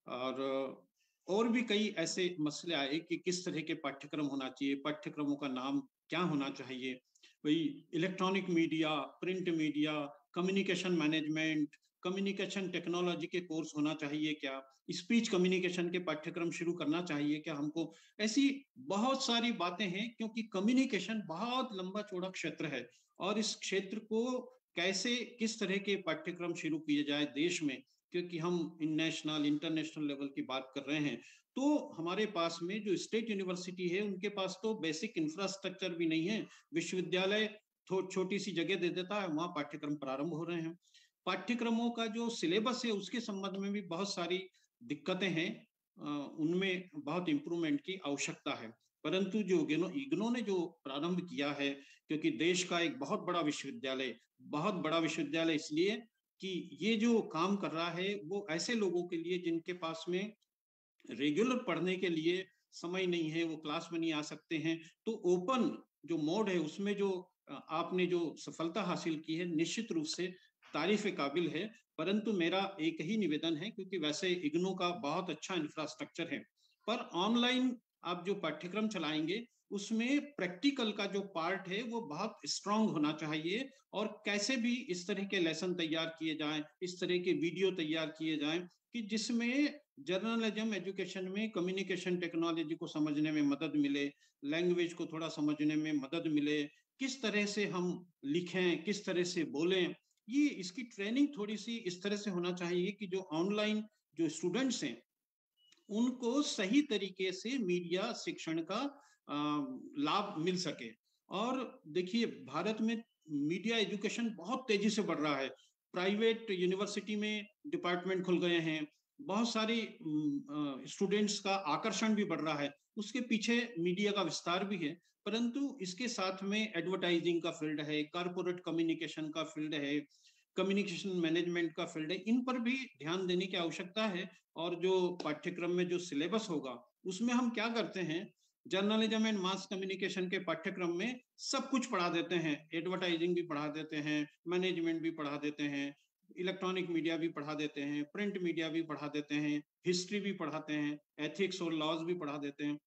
और भी कई ऐसे मसले आए कि किस तरह के पाठ्यक्रम होना चाहिए, पाठ्यक्रमों का नाम क्या होना चाहिए। वही electronic media, print media, communication management, communication technology के कोर्स होना चाहिए क्या, स्पीच कम्युनिकेशन के पाठ्यक्रम शुरू करना चाहिए क्या हमको, ऐसी बहुत सारी बातें हैं, क्योंकि कम्युनिकेशन बहुत लंबा चौड़ा क्षेत्र है और इस क्षेत्र को कैसे किस तरह के पाठ्यक्रम शुरू किए जाए देश में, क्योंकि हम नेशनल इंटरनेशनल लेवल की बात कर रहे हैं, तो हमारे पास में जो स्टेट यूनिवर्सिटी है उनके पास तो बेसिक इंफ्रास्ट्रक्चर भी नहीं है। विश्वविद्यालय छोटी सी जगह दे देता है, वहां पाठ्यक्रम प्रारंभ हो रहे हैं। पाठ्यक्रमों का जो सिलेबस है उसके संबंध में भी बहुत सारी दिक्कतें हैं, उनमें बहुत इंप्रूवमेंट की आवश्यकता है। परंतु जो इग्नो ने जो प्रारंभ किया है, क्योंकि देश का एक बहुत बड़ा विश्वविद्यालय इसलिए कि ये जो काम कर रहा है वो ऐसे लोगों के लिए जिनके पास में रेगुलर पढ़ने के लिए समय नहीं है, वो क्लास में नहीं आ सकते हैं, तो ओपन जो मोड है उसमें जो आपने जो सफलता हासिल की है निश्चित रूप से तारीफ काबिल है। परंतु मेरा एक ही निवेदन है, क्योंकि वैसे इग्नो का बहुत अच्छा इंफ्रास्ट्रक्चर है, पर ऑनलाइन आप जो पाठ्यक्रम चलाएंगे उसमें प्रैक्टिकल का जो पार्ट है वो बहुत स्ट्रांग होना चाहिए, और कैसे भी इस तरह के लेसन तैयार किए जाएं, इस तरह के वीडियो तैयार किए जाएं कि जिसमें जर्नलिज्म एजुकेशन में कम्युनिकेशन टेक्नोलॉजी को समझने में मदद मिले, लैंग्वेज को थोड़ा समझने में मदद मिले, किस तरह से हम लिखें, किस तरह से बोलें, ये इसकी ट्रेनिंग थोड़ी सी इस तरह से होना चाहिए कि जो ऑनलाइन जो स्टूडेंट्स हैं उनको सही तरीके से मीडिया शिक्षण का लाभ मिल सके। और देखिए भारत में मीडिया एजुकेशन बहुत तेजी से बढ़ रहा है, प्राइवेट यूनिवर्सिटी में डिपार्टमेंट खुल गए हैं, बहुत सारी स्टूडेंट्स का आकर्षण भी बढ़ रहा है, उसके पीछे मीडिया का विस्तार भी है। परंतु इसके साथ में एडवर्टाइजिंग का फील्ड है, कारपोरेट कम्युनिकेशन का फील्ड है, कम्युनिकेशन मैनेजमेंट का फील्ड है, इन पर भी ध्यान देने की आवश्यकता है। और जो पाठ्यक्रम में जो सिलेबस होगा उसमें हम क्या करते हैं, जर्नलिज्म एंड मास कम्युनिकेशन के पाठ्यक्रम में सब कुछ पढ़ा देते हैं, एडवर्टाइजिंग भी पढ़ा देते हैं, मैनेजमेंट भी पढ़ा देते हैं, इलेक्ट्रॉनिक मीडिया भी पढ़ा देते हैं, प्रिंट मीडिया भी पढ़ा देते हैं, हिस्ट्री भी पढ़ाते हैं, एथिक्स और लॉज भी पढ़ा देते हैं।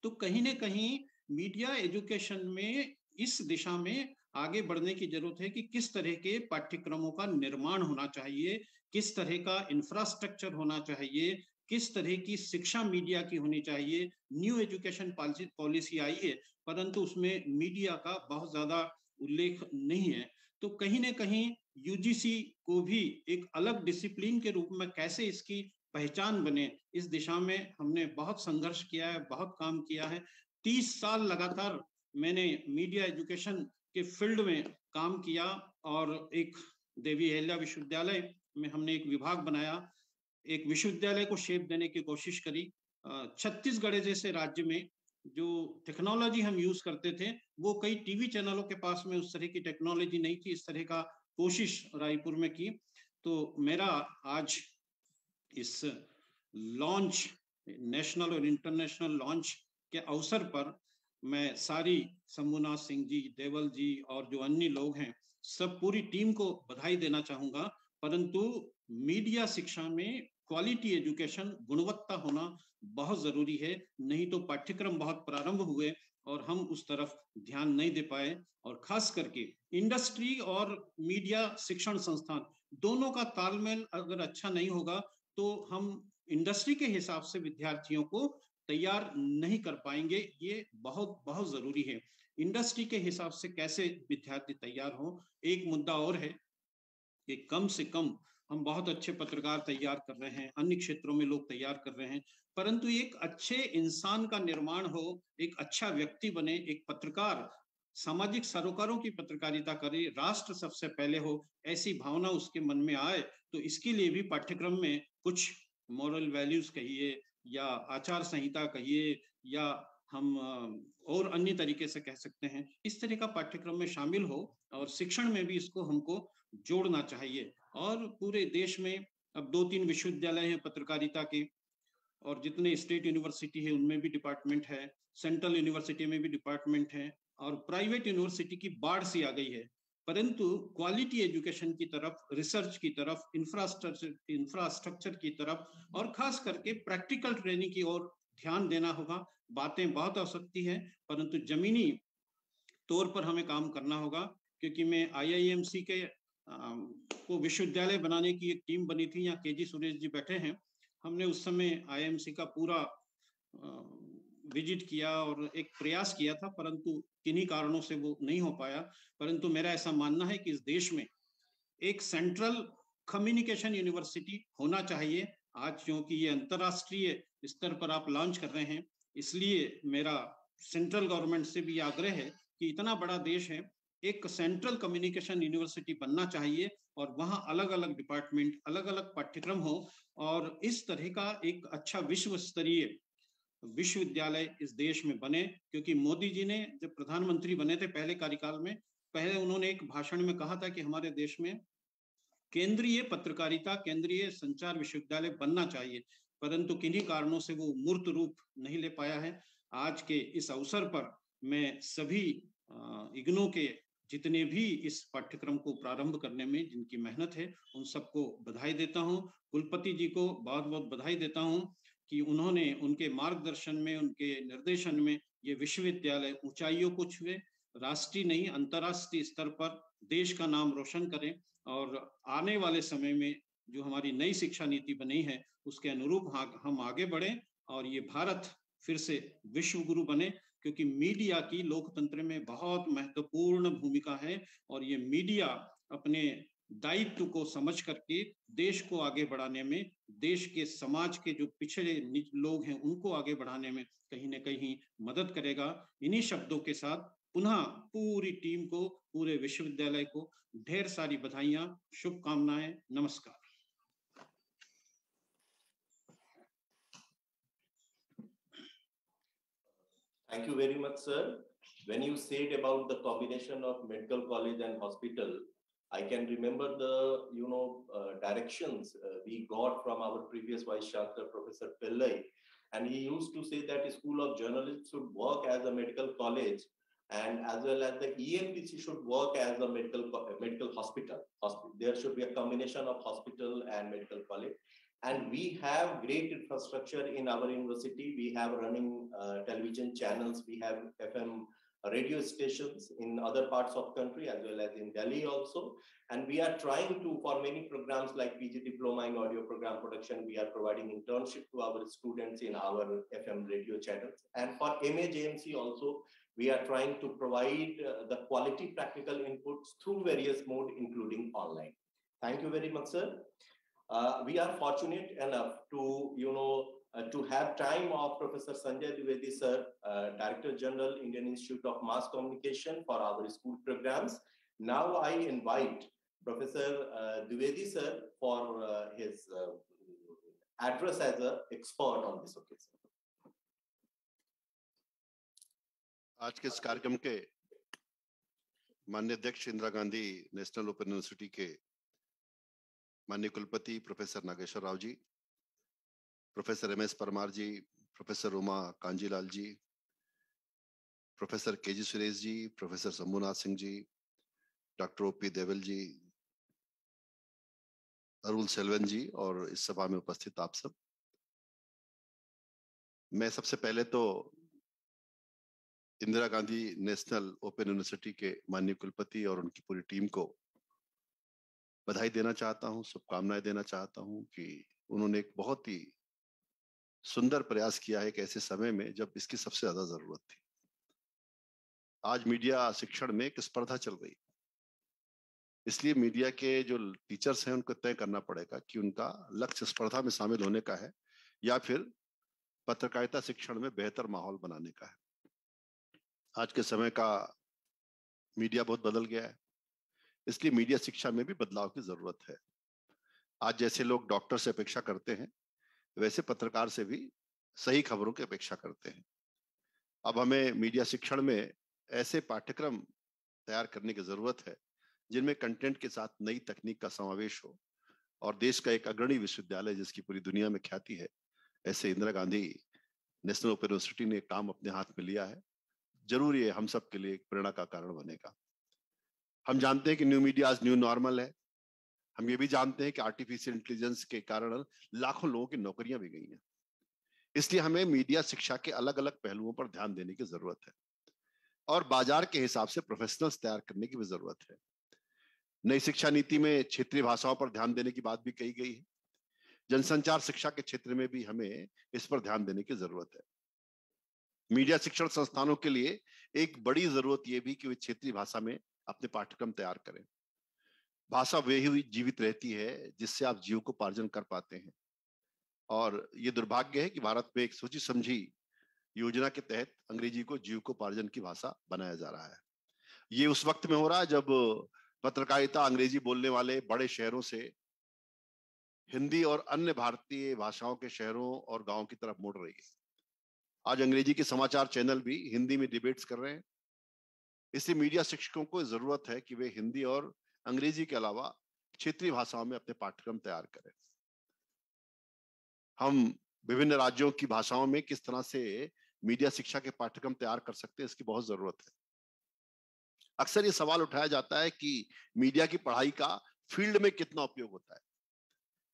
तो कहीं ना कहीं मीडिया एजुकेशन में इस दिशा में आगे बढ़ने की जरूरत है कि किस तरह के पाठ्यक्रमों का निर्माण होना चाहिए, किस तरह का इंफ्रास्ट्रक्चर होना चाहिए, किस तरह की शिक्षा मीडिया की होनी चाहिए। न्यू एजुकेशन पॉलिसी आई है, परंतु उसमें मीडिया का बहुत ज्यादा उल्लेख नहीं है। तो कहीं ना कहीं यूजीसी को भी एक अलग डिसिप्लिन के रूप में कैसे इसकी पहचान बने, इस दिशा में हमने बहुत संघर्ष किया है, बहुत काम किया है। 30 साल लगातार मैंने मीडिया एजुकेशन के फील्ड में काम किया, और एक देवी अहिल्या विश्वविद्यालय में हमने एक विभाग बनाया, एक विश्वविद्यालय को शेप देने की कोशिश करी। छत्तीसगढ़ जैसे राज्य में जो टेक्नोलॉजी हम यूज करते थे वो कई टीवी चैनलों के पास में उस तरह की टेक्नोलॉजी नहीं थी, इस तरह का कोशिश रायपुर में की। तो मेरा आज इस लॉन्च, नेशनल और इंटरनेशनल लॉन्च के अवसर पर मैं सारी शंभुनाथ सिंह जी, देवल जी और जो अन्य लोग हैं, सब पूरी टीम को बधाई देना चाहूंगा। परंतु मीडिया शिक्षा में क्वालिटी एजुकेशन, गुणवत्ता होना बहुत जरूरी है, नहीं तो पाठ्यक्रम बहुत प्रारंभ हुए और हम उस तरफ ध्यान नहीं दे पाए। और खास करके इंडस्ट्री और मीडिया शिक्षण संस्थान दोनों का तालमेल अगर अच्छा नहीं होगा तो हम इंडस्ट्री के हिसाब से विद्यार्थियों को तैयार नहीं कर पाएंगे। ये बहुत बहुत जरूरी है, इंडस्ट्री के हिसाब से कैसे विद्यार्थी तैयार हो। एक मुद्दा और है कि कम से कम हम बहुत अच्छे पत्रकार तैयार कर रहे हैं, अन्य क्षेत्रों में लोग तैयार कर रहे हैं, परंतु एक अच्छे इंसान का निर्माण हो, एक अच्छा व्यक्ति बने, एक पत्रकार सामाजिक सरोकारों की पत्रकारिता करे, राष्ट्र सबसे पहले हो, ऐसी भावना उसके मन में आए। तो इसके लिए भी पाठ्यक्रम में कुछ मॉरल वैल्यूज कहिए या आचार संहिता कहिए या हम और अन्य तरीके से कह सकते हैं, इस तरह का पाठ्यक्रम में शामिल हो और शिक्षण में भी इसको हमको जोड़ना चाहिए। और पूरे देश में अब 2-3 विश्वविद्यालय हैं पत्रकारिता के, और जितने स्टेट यूनिवर्सिटी है उनमें भी डिपार्टमेंट है, सेंट्रल यूनिवर्सिटी में भी डिपार्टमेंट है, और प्राइवेट यूनिवर्सिटी की बाढ़ सी आ गई है। परंतु क्वालिटी एजुकेशन की तरफ, रिसर्च की तरफ, इंफ्रास्ट्रक्चर की तरफ और खास करके प्रैक्टिकल ट्रेनिंग की ओर ध्यान देना होगा। बातें बहुत हो सकती है, परंतु जमीनी तौर पर हमें काम करना होगा। क्योंकि मैं IIMC के को विश्वविद्यालय बनाने की एक टीम बनी थी, यहाँ केजी सुरेश जी बैठे हैं। हमने उस समय आईएमसी का पूरा विजिट किया और एक प्रयास किया था, परंतु किन्हीं कारणों से वो नहीं हो पाया। परंतु मेरा ऐसा मानना है कि इस देश में एक सेंट्रल कम्युनिकेशन यूनिवर्सिटी होना चाहिए। आज क्योंकि ये अंतरराष्ट्रीय स्तर पर आप लॉन्च कर रहे हैं, इसलिए मेरा सेंट्रल गवर्नमेंट से भी आग्रह है कि इतना बड़ा देश है, एक सेंट्रल कम्युनिकेशन यूनिवर्सिटी बनना चाहिए और वहां अलग अलग डिपार्टमेंट, अलग अलग पाठ्यक्रम हो और इस तरह का एक अच्छा विश्व स्तरीय विश्वविद्यालय इस देश में बने। क्योंकि मोदी जी ने जब प्रधानमंत्री बने थे पहले कार्यकाल में, पहले उन्होंने एक भाषण में कहा था कि हमारे देश में केंद्रीय पत्रकारिता, केंद्रीय संचार विश्वविद्यालय बनना चाहिए, परंतु किन्हीं कारणों से वो मूर्त रूप नहीं ले पाया है। आज के इस अवसर पर मैं सभी इग्नू के जितने भी इस पाठ्यक्रम को प्रारंभ करने में जिनकी मेहनत है, उन सबको बधाई देता हूं। कुलपति जी को बहुत बहुत बधाई देता हूं कि उन्होंने उनके मार्गदर्शन में, उनके निर्देशन में ये विश्वविद्यालय ऊंचाइयों को छुए, राष्ट्रीय नहीं अंतर्राष्ट्रीय स्तर पर देश का नाम रोशन करें और आने वाले समय में जो हमारी नई शिक्षा नीति बनी है उसके अनुरूप हम आगे बढ़ें और ये भारत फिर से विश्व गुरु बने। क्योंकि मीडिया की लोकतंत्र में बहुत महत्वपूर्ण भूमिका है और ये मीडिया अपने दायित्व को समझ करके देश को आगे बढ़ाने में, देश के समाज के जो पिछड़े लोग हैं उनको आगे बढ़ाने में कहीं न कहीं मदद करेगा। इन्हीं शब्दों के साथ पुनः पूरी टीम को, पूरे विश्वविद्यालय को ढेर सारी बधाइयां, शुभकामनाएं, नमस्कार। Thank you very much, sir. When you said about the combination of medical college and hospital, I can remember the directions we got from our previous Vice Chancellor, Professor Pillai, and he used to say that a School of Journalism should work as a medical college, and as well as the EMPC should work as a medical hospital. There should be a combination of hospital and medical college. And we have great infrastructure in our university. We have running television channels. We have FM radio stations in other parts of country as well as in Delhi also. And we are trying to, for many programs like PG Diploma in Audio Program Production, we are providing internship to our students in our FM radio channels. And for MA JMC also, we are trying to provide the quality practical inputs through various modes, including online. Thank you very much, sir. We are fortunate enough to, to have time of Professor Sanjay Dwivedi, sir, Director General, Indian Institute of Mass Communication for our school programs. Now I invite Professor Dwivedi, sir, for his address as an expert on this occasion. आज के इस कार्यक्रम के माननीय अध्यक्ष Indira Gandhi national open university के माननीय कुलपति professor Nageshwar Rao ji, professor MS Parmar जी, प्रोफेसर उमा कांजीलाल जी, प्रोफेसर KG सुरेश जी, professor Shambhunath Singh ji, doctor OP Deval जी, अरुल सेल्वन जी और इस सभा में उपस्थित आप सब, मैं सबसे पहले तो Indira Gandhi national open university के माननीय कुलपति और उनकी पूरी टीम को बधाई देना चाहता हूं, शुभकामनाएं देना चाहता हूं कि उन्होंने एक बहुत ही सुंदर प्रयास किया है एक ऐसे समय में जब इसकी सबसे ज्यादा जरूरत थी। आज मीडिया शिक्षण में एक स्पर्धा चल रही, इसलिए मीडिया के जो टीचर्स हैं उनको तय करना पड़ेगा कि उनका लक्ष्य स्पर्धा में शामिल होने का है या फिर पत्रकारिता शिक्षण में बेहतर माहौल बनाने का है। आज के समय का मीडिया बहुत बदल गया है, इसलिए मीडिया शिक्षा में भी बदलाव की जरूरत है। आज जैसे लोग डॉक्टर से अपेक्षा करते हैं, वैसे पत्रकार से भी सही खबरों की अपेक्षा करते हैं। अब हमें मीडिया शिक्षण में ऐसे पाठ्यक्रम तैयार करने की जरूरत है जिनमें कंटेंट के साथ नई तकनीक का समावेश हो और देश का एक अग्रणी विश्वविद्यालय जिसकी पूरी दुनिया में ख्याति है, ऐसे Indira Gandhi national open university ने काम अपने हाथ में लिया है। जरूर ये हम सब के लिए एक प्रेरणा का कारण बनेगा। हम जानते हैं कि न्यू मीडिया आज न्यू नॉर्मल है। हम ये भी जानते हैं कि आर्टिफिशियल इंटेलिजेंस के कारण लाखों लोगों की नौकरियां भी गई हैं। इसलिए हमें मीडिया शिक्षा के अलग अलग पहलुओं पर ध्यान देने की जरूरत है और बाजार के हिसाब से प्रोफेशनल्स तैयार करने की भी जरूरत है। नई शिक्षा नीति में क्षेत्रीय भाषाओं पर ध्यान देने की बात भी कही गई है। जनसंचार शिक्षा के क्षेत्र में भी हमें इस पर ध्यान देने की जरूरत है। मीडिया शिक्षण संस्थानों के लिए एक बड़ी जरूरत यह भी कि वे क्षेत्रीय भाषा में अपने पाठ्यक्रम तैयार करें। भाषा वे ही जीवित रहती है जिससे आप जीविकोपार्जन कर पाते हैं। और ये दुर्भाग्य है कि भारत में एक सोची समझी योजना के तहत अंग्रेजी को जीविकोपार्जन की भाषा बनाया जा रहा है। ये उस वक्त में हो रहा है जब पत्रकारिता अंग्रेजी बोलने वाले बड़े शहरों से हिंदी और अन्य भारतीय भाषाओं के शहरों और गांवों की तरफ मुड़ रही है। आज अंग्रेजी के समाचार चैनल भी हिंदी में डिबेट्स कर रहे हैं। इसलिए मीडिया शिक्षकों को जरूरत है कि वे हिंदी और अंग्रेजी के अलावा क्षेत्रीय भाषाओं में अपने पाठ्यक्रम तैयार करें। हम विभिन्न राज्यों की भाषाओं में किस तरह से मीडिया शिक्षा के पाठ्यक्रम तैयार कर सकते हैं, इसकी बहुत जरूरत है। अक्सर ये सवाल उठाया जाता है कि मीडिया की पढ़ाई का फील्ड में कितना उपयोग होता है।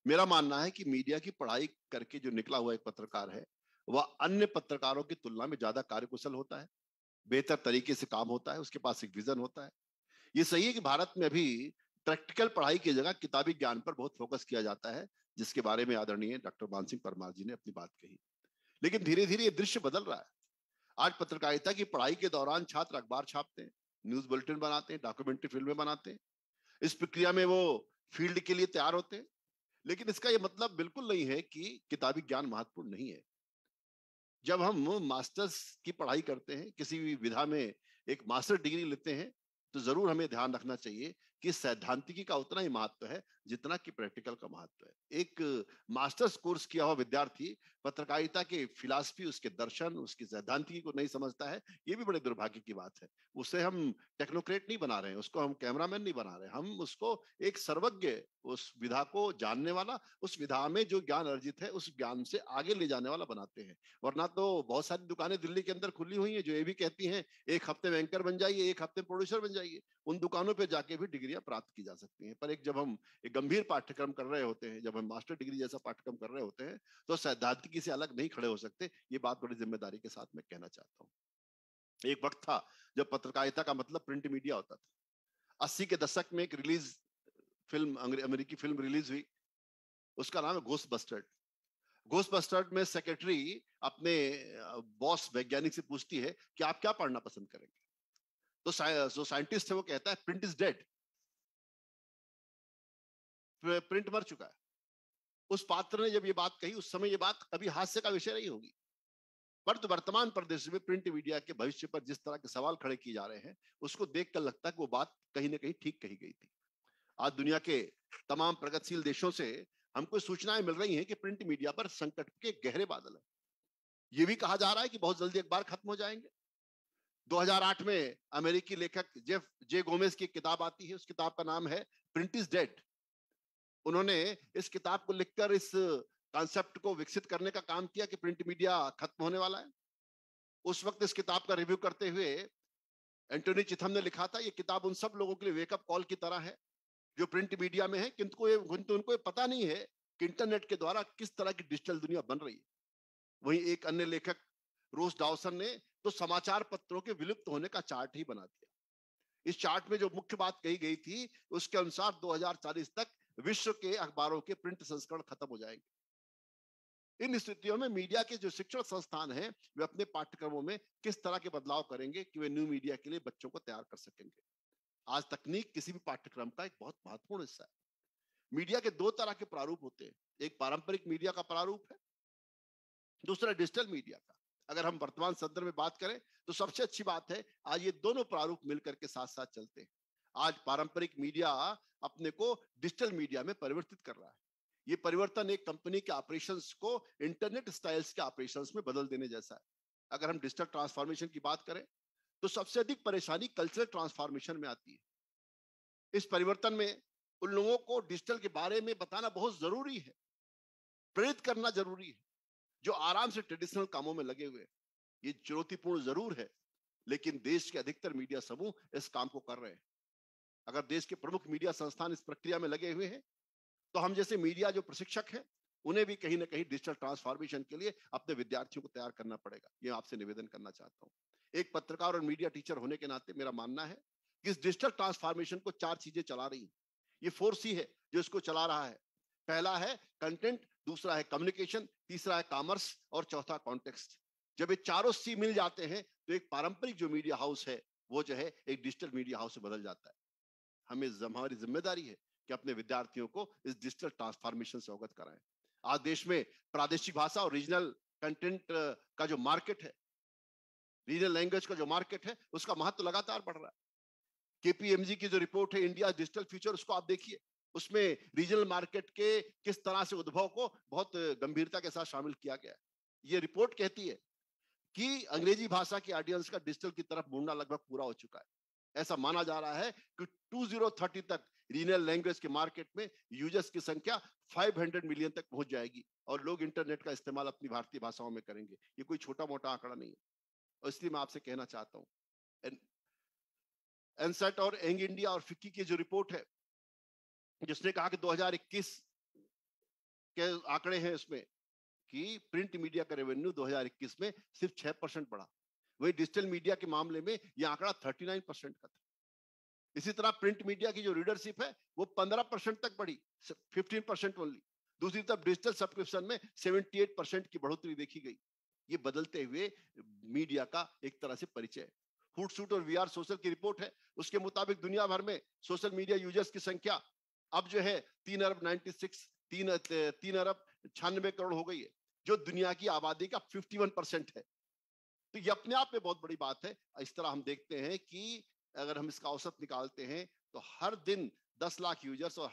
मेरा मानना है कि मीडिया की पढ़ाई करके जो निकला हुआ एक पत्रकार है वह अन्य पत्रकारों की तुलना में ज्यादा कार्यकुशल होता है, बेहतर तरीके से काम होता है, उसके पास एक विजन होता है। ये सही है कि भारत में अभी प्रैक्टिकल पढ़ाई की जगह किताबी ज्ञान पर बहुत फोकस किया जाता है, जिसके बारे में आदरणीय डॉक्टर मानसिंह परमार जी ने अपनी बात कही। लेकिन धीरे धीरे ये दृश्य बदल रहा है। आज पत्रकारिता की पढ़ाई के दौरान छात्र अखबार छापते हैं, न्यूज बुलेटिन बनाते हैं, डॉक्यूमेंट्री फिल्में बनाते हैं। इस प्रक्रिया में वो फील्ड के लिए तैयार होते हैं। लेकिन इसका ये मतलब बिल्कुल नहीं है कि किताबी ज्ञान महत्वपूर्ण नहीं है। जब हम मास्टर्स की पढ़ाई करते हैं, किसी भी विधा में एक मास्टर डिग्री लेते हैं, तो जरूर हमें ध्यान रखना चाहिए कि सैद्धांतिकी का उतना ही महत्व है जितना कि प्रैक्टिकल का महत्व है। एक मास्टर्स कोर्स किया हुआ विद्यार्थी पत्रकारिता के फिलॉसफी, उसके दर्शन, उसकी सैद्धांतिकी को नहीं समझता है, ये भी बड़े दुर्भाग्य की बात है। उसे हम टेक्नोक्रेट नहीं बना रहे हैं, उसको हम कैमरामैन नहीं बना रहे हैं, हम उसको एक सर्वज्ञ, उस विधा को जानने वाला, उस विधा में जो ज्ञान अर्जित है उस ज्ञान से आगे ले जाने वाला बनाते हैं। वरना तो बहुत सारी दुकानें दिल्ली के अंदर खुली हुई हैं जो ये भी कहती हैं एक हफ्ते में एंकर बन जाइए, एक हफ्ते में प्रोड्यूसर बन जाइए। उन दुकानों पे जाके भी डिग्रियां प्राप्त की जा सकती हैं। पर जब हम एक गंभीर पाठ्यक्रम कर रहे होते हैं, जब हम मास्टर डिग्री जैसा पाठ्यक्रम कर रहे होते हैं, तो सैद्धांतिकी से अलग नहीं खड़े हो सकते। ये बात बड़ी जिम्मेदारी के साथ मैं कहना चाहता हूँ। एक वक्त था जब पत्रकारिता का मतलब प्रिंट मीडिया होता था। 80 के दशक में एक रिलीज फिल्म, अमेरिकी फिल्म रिलीज हुई, उसका नाम है घोस्टबस्टर्स। घोस्टबस्टर्स में सेक्रेटरी अपने बॉस वैज्ञानिक से पूछती है कि आप क्या पढ़ना पसंद करेंगे। तो जो साइंटिस्ट है वो कहता है प्रिंट इज डेड, प्रिंट मर चुका है। उस पात्र ने जब ये बात कही, उस समय ये बात कभी हास्य का विषय नहीं होगी, परंतु वर्तमान परिदृश्य में प्रिंट मीडिया के भविष्य पर जिस तरह के सवाल खड़े किए जा रहे हैं, उसको देखकर लगता है कि वो बात कहीं ना कहीं ठीक कही गई थी। आज दुनिया के तमाम प्रगतिशील देशों से हमको सूचनाएं मिल रही हैं कि प्रिंट मीडिया पर संकट के गहरे बादल हैं। ये भी कहा जा रहा है कि बहुत जल्दी अखबार खत्म हो जाएंगे। 2008 में अमेरिकी लेखक जेफ जे गोमेज की किताब आती है, उस किताब का नाम है प्रिंट इज डेड। उन्होंने इस किताब को लिखकर इस कॉन्सेप्ट को विकसित करने का काम किया कि प्रिंट मीडिया खत्म होने वाला है। उस वक्त इस किताब का रिव्यू करते हुए एंटोनी चिथम ने लिखा था, ये किताब उन सब लोगों के लिए वेकअप कॉल की तरह है जो प्रिंट मीडिया में है, किंतु उनको ये पता नहीं है कि इंटरनेट के द्वारा किस तरह की डिजिटल दुनिया बन रही है। वहीं एक अन्य लेखक रोज डाउसन ने तो समाचार पत्रों के विलुप्त होने का चार्ट ही बना दिया। इस चार्ट में जो मुख्य बात कही गई थी उसके अनुसार 2040 तक विश्व के अखबारों के प्रिंट संस्करण खत्म हो जाएंगे। इन स्थितियों में मीडिया के जो शिक्षण संस्थान हैं वे अपने पाठ्यक्रमों में किस तरह के बदलाव करेंगे कि वे न्यू मीडिया के लिए बच्चों को तैयार कर सकेंगे। आज तकनीक किसी भी पाठ्यक्रम का एक बहुत महत्वपूर्ण हिस्सा है। मीडिया के दो तरह के प्रारूप होते हैं, एक पारंपरिक मीडिया का प्रारूप है, दूसरा डिजिटल मीडिया का। अगर हम वर्तमान संदर्भ में बात करें तो सबसे अच्छी बात है आज ये दोनों प्रारूप मिलकर के साथ साथ चलते हैं। आज पारंपरिक मीडिया अपने को डिजिटल मीडिया में परिवर्तित कर रहा है। ये परिवर्तन एक कंपनी के ऑपरेशंस को इंटरनेट स्टाइल्स के ऑपरेशंस में बदल देने जैसा है। अगर हम डिजिटल ट्रांसफॉर्मेशन की बात करें तो सबसे अधिक परेशानी कल्चरल ट्रांसफॉर्मेशन में आती है। इस परिवर्तन में उन लोगों को डिजिटल के बारे में बताना बहुत जरूरी है, प्रेरित करना जरूरी है जो आराम से ट्रेडिशनल कामों में लगे हुए हैं। ये चुनौतीपूर्ण जरूर है, लेकिन देश के अधिकतर मीडिया समूह इस काम को कर रहे हैं। अगर देश के प्रमुख मीडिया संस्थान इस प्रक्रिया में लगे हुए हैं तो हम जैसे मीडिया जो प्रशिक्षक हैं उन्हें भी कहीं ना कहीं डिजिटल ट्रांसफॉर्मेशन के लिए अपने विद्यार्थियों को तैयार करना पड़ेगा। ये आपसे निवेदन करना चाहता हूं। एक पत्रकार और मीडिया टीचर होने के नाते मेरा मानना है कि इस डिजिटल ट्रांसफॉर्मेशन को 4 चीजें चला रही हैं। ये 4C है जो इसको चला रहा है। पहला है कंटेंट, दूसरा है कम्युनिकेशन, तीसरा है कॉमर्स और चौथा कॉन्टेक्स्ट। जब ये चारों C मिल जाते हैं तो एक पारंपरिक जो मीडिया हाउस है वो जो है एक डिजिटल मीडिया हाउस में बदल जाता है। हमारी जिम्मेदारी है कि अपने विद्यार्थियों को इस डिजिटल ट्रांसफॉर्मेशन से अवगत कराएं। आज देश में प्रादेशिक भाषा और रीजनल कंटेंट का जो मार्केट है, रीजनल लैंग्वेज का जो मार्केट है, उसका महत्व लगातार बढ़ रहा है। KPMG की जो रिपोर्ट है इंडिया डिजिटल फ्यूचर, उसको आप देखिए, उसमें रीजनल मार्केट के किस तरह से उद्भव को बहुत गंभीरता के साथ शामिल किया गया है। ये रिपोर्ट कहती है कि अंग्रेजी भाषा की ऑडियंस का डिजिटल की तरफ मुड़ना लगभग पूरा हो चुका है। ऐसा माना जा रहा है कि 2030 तक रीजनल लैंग्वेज के मार्केट में यूजर्स की संख्या 500 मिलियन तक पहुंच जाएगी और लोग इंटरनेट का इस्तेमाल अपनी भारतीय भाषाओं में करेंगे। ये कोई छोटा मोटा आंकड़ा नहीं है। और इसलिए मैं आपसे कहना चाहता हूं, एनसेट और यंग इंडिया और फिक्की की जो रिपोर्ट है, जिसने कहा कि 2021 के आंकड़े हैं इसमें कि प्रिंट मीडिया का रेवेन्यू 2021 में सिर्फ 6% बढ़ा, वही डिजिटल मीडिया के मामले में यह आंकड़ा 39% का था। इसी तरह प्रिंट मीडिया की जो रीडरशिप है वो 15% तक बढ़ी, 15% ओनली। दूसरी तरफ डिजिटल सब्सक्रिप्शन में 78% की बढ़ोतरी देखी गई। ये बदलते हुए मीडिया का एक तरह से परिचय है। फूडसूट और VR सोशल की रिपोर्ट है, उसके मुताबिक दुनिया भर में सोशल मीडिया यूजर्स की संख्या अब जो है 3 अरब 96 करोड़ हो गई है, जो दुनिया की आबादी का 51% है। तो ये अपने आप में बहुत बड़ी बात है। इस तरह हम देखते हैं कि अगर हम इसका औसत निकालते हैं तो हर दिन 10 लाख यूजर्स और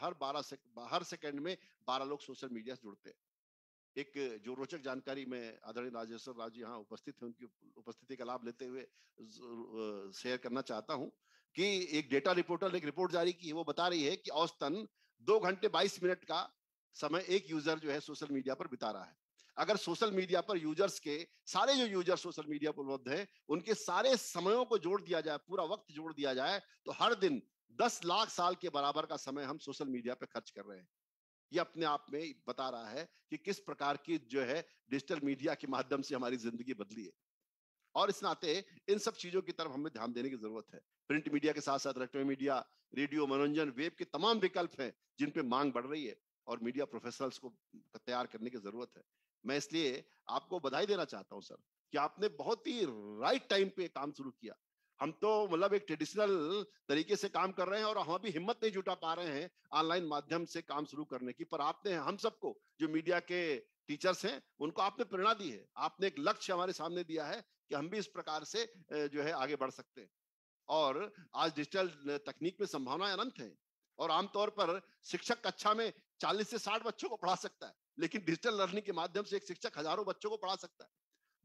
हर सेकंड में 12 लोग सोशल मीडिया से जुड़ते हैं। एक जो रोचक जानकारी मैं आदरणीय राजेश्वर राव जी यहाँ उपस्थित हैं, उनकी उपस्थिति का लाभ लेते हुए शेयर करना चाहता हूं कि एक डेटा रिपोर्टर ने एक रिपोर्ट जारी की है। वो बता रही है कि औसतन 2 घंटे 22 मिनट का समय एक यूजर जो है सोशल मीडिया पर बिता रहा है। अगर सोशल मीडिया पर यूजर्स के सारे जो यूजर सोशल मीडिया पर उपलब्ध है उनके सारे समयों को जोड़ दिया जाए, पूरा वक्त जोड़ दिया जाए, तो हर दिन 10 लाख साल के बराबर का समय हम सोशल मीडिया पे खर्च कर रहे हैं। ये अपने आप में बता रहा है कि किस प्रकार की जो है डिजिटल मीडिया के माध्यम से हमारी जिंदगी बदली है। और इस नाते इन सब चीजों की तरफ हमें ध्यान देने की जरूरत है। प्रिंट मीडिया के साथ साथ इलेक्ट्रॉनिक मीडिया, रेडियो, मनोरंजन, वेब के तमाम विकल्प हैं जिन पे मांग बढ़ रही है और मीडिया प्रोफेशनल्स को तैयार करने की जरूरत है। मैं इसलिए आपको बधाई देना चाहता हूं सर कि आपने बहुत ही राइट टाइम पे काम शुरू किया। हम तो मतलब एक ट्रेडिशनल तरीके से काम कर रहे हैं और हम अभी हिम्मत नहीं जुटा पा रहे हैं ऑनलाइन माध्यम से काम शुरू करने की, पर आपने हम सबको जो मीडिया के टीचर्स हैं उनको आपने प्रेरणा दी है। आपने एक लक्ष्य हमारे सामने दिया है कि हम भी इस प्रकार से जो है आगे बढ़ सकते हैं। और आज डिजिटल तकनीक में संभावनाएं अनंत हैं और आमतौर पर शिक्षक कक्षा में 40 से 60 बच्चों को पढ़ा सकता है, लेकिन डिजिटल लर्निंग के माध्यम से एक शिक्षक हजारों बच्चों को पढ़ा सकता है।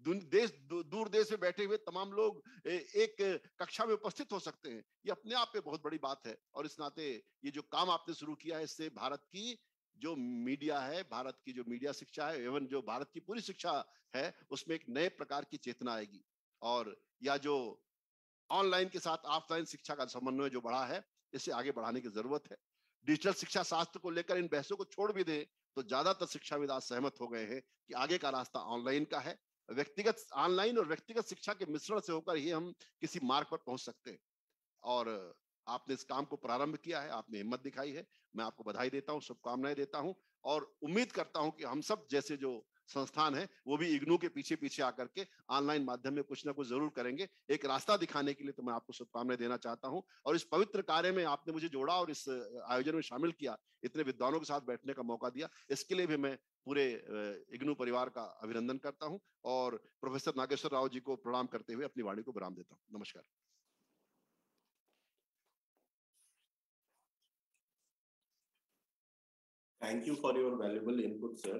दूर देश में बैठे हुए तमाम लोग एक कक्षा में उपस्थित हो सकते हैं। ये अपने आप में बहुत बड़ी बात है और इस नाते ये जो काम आपने शुरू किया है इससे भारत की जो मीडिया है, भारत की जो मीडिया शिक्षा है, एवं जो भारत की पूरी शिक्षा है, उसमें एक नए प्रकार की चेतना आएगी। और या जो ऑनलाइन के साथ ऑफलाइन शिक्षा का समन्वय जो बढ़ा है, इसे आगे बढ़ाने की जरूरत है। डिजिटल शिक्षा शास्त्र को लेकर इन बहसों को छोड़ भी दें तो ज्यादातर शिक्षाविद आज सहमत हो गए हैं कि आगे का रास्ता ऑनलाइन का है। व्यक्तिगत ऑनलाइन और व्यक्तिगत शिक्षा के मिश्रण से होकर ही हम किसी मार्ग पर पहुंच सकते हैं। और आपने इस काम को प्रारंभ किया है, आपने हिम्मत दिखाई है। मैं आपको बधाई देता हूं, शुभकामनाएं देता हूं और उम्मीद करता हूं कि हम सब जैसे जो संस्थान है वो भी इग्नू के पीछे पीछे आकर के ऑनलाइन माध्यम में कुछ ना कुछ जरूर करेंगे। एक रास्ता दिखाने के लिए तो मैं आपको शुभकामनाएं देना चाहता हूं और इस पवित्र कार्य में आपने मुझे जोड़ा और इस आयोजन में शामिल किया, इतने विद्वानों के साथ बैठने का मौका दिया, इसके लिए भी मैं पूरे इग्नू परिवार का अभिनंदन करता हूं और प्रोफेसर नागेश्वर राव जी को प्रणाम करते हुए अपनी वाणी को विराम देता हूं। नमस्कार। Thank you for your valuable input, sir.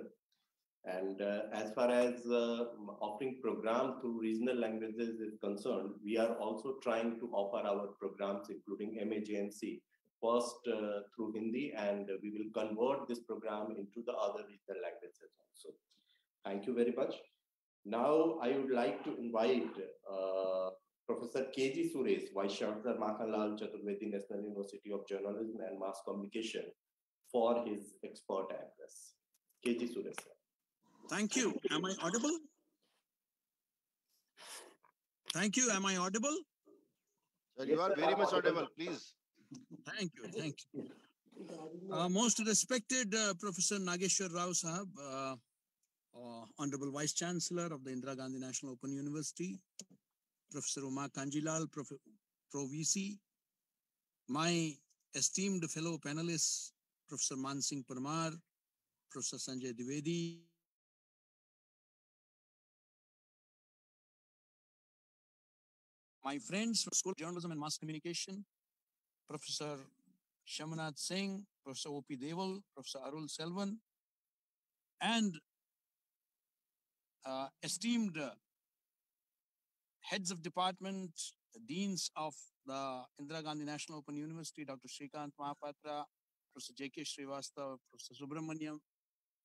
And as far as offering program through regional languages is concerned, we are also trying to offer our programs, including MAJNC, first through Hindi, and we will convert this program into the other regional languages also. Thank you very much. Now, I would like to invite Professor K.G. Suresh, Vice Chancellor Makhanlal Chaturvedi National University of Journalism and Mass Communication, for his expert address. K.G. Suresh, sir. Thank you. Am I audible? Thank you. Am I audible? Sir, you are very much audible, please. Thank you. Thank you. Most respected Professor Nageshwar Rao Sahab, Honorable Vice Chancellor of the Indira Gandhi National Open University, Professor Uma Kanjilal, Pro VC, my esteemed fellow panelists, Professor Man Singh Parmar, Professor Sanjay Dwivedi, my friends from School of Journalism and Mass Communication, Professor Shamanath Singh, Professor O.P. Deval, Professor Arul Selvan, and esteemed heads of department, deans of the Indira Gandhi National Open University, Dr. Shrikant Mahapatra, Professor J.K. Srivastava, Professor Subramaniam,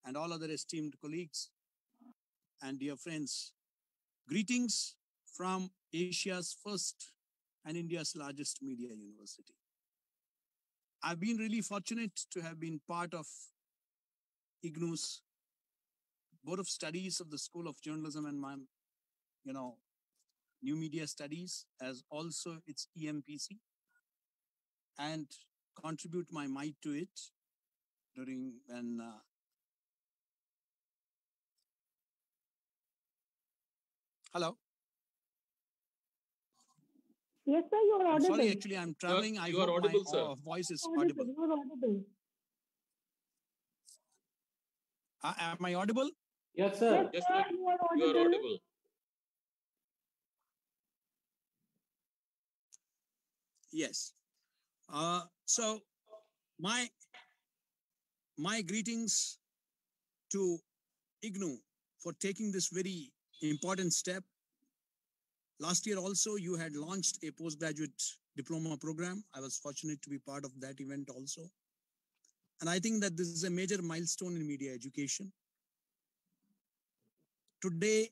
and all other esteemed colleagues and dear friends. Greetings from Asia's first and India's largest media university. I've been really fortunate to have been part of IGNOU's Board of Studies of the School of Journalism and New Media Studies, as also its EMPC, and contribute my might to it during when hello. Yes, sir, you are I'm audible. sorry, actually, I'm traveling. I hope audible, my sir. voice is You audible. are audible. Am I audible? Yes, sir. Yes, sir, sir. you are You are audible. audible. Yes. So my greetings to IGNOU for taking this very important step. Last year also, you had launched a postgraduate diploma program. I was fortunate to be part of that event also. And I think that this is a major milestone in media education. Today,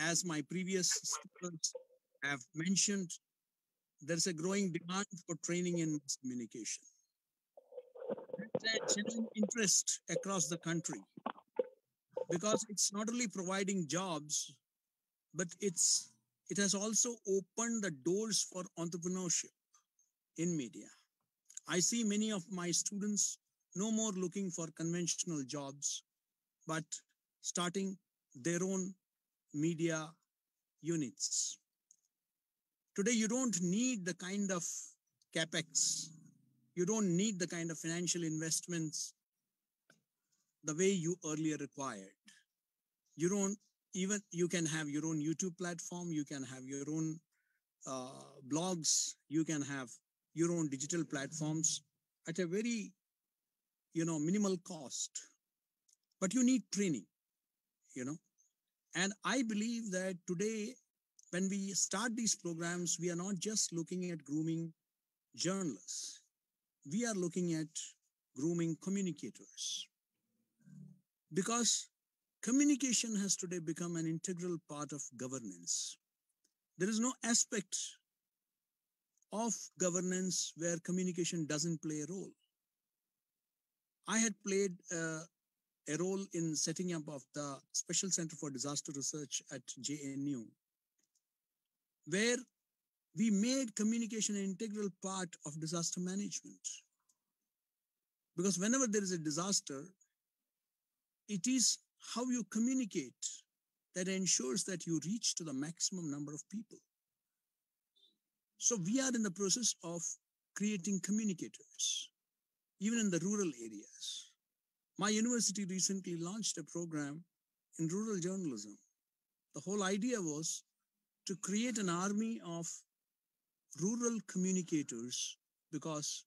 as my previous speakers have mentioned, there's a growing demand for training in mass communication. There's a genuine interest across the country because it's not only providing jobs, but it has also opened the doors for entrepreneurship in media. I see many of my students no more looking for conventional jobs, but starting their own media units. Today, you don't need the kind of capex, you don't need the kind of financial investments the way you earlier required. You don't even, you can have your own YouTube platform, you can have your own blogs, you can have your own digital platforms at a very, minimal cost. But you need training, And I believe that today, when we start these programs, we are not just looking at grooming journalists. We are looking at grooming communicators. Because communication has today become an integral part of governance. There is no aspect of governance where communication doesn't play a role. I had played a role in setting up of the Special Center for Disaster Research at JNU, where we made communication an integral part of disaster management. Because whenever there is a disaster, it is how you communicate that ensures that you reach to the maximum number of people. So we are in the process of creating communicators, even in the rural areas. My university recently launched a program in rural journalism. The whole idea was to create an army of rural communicators, because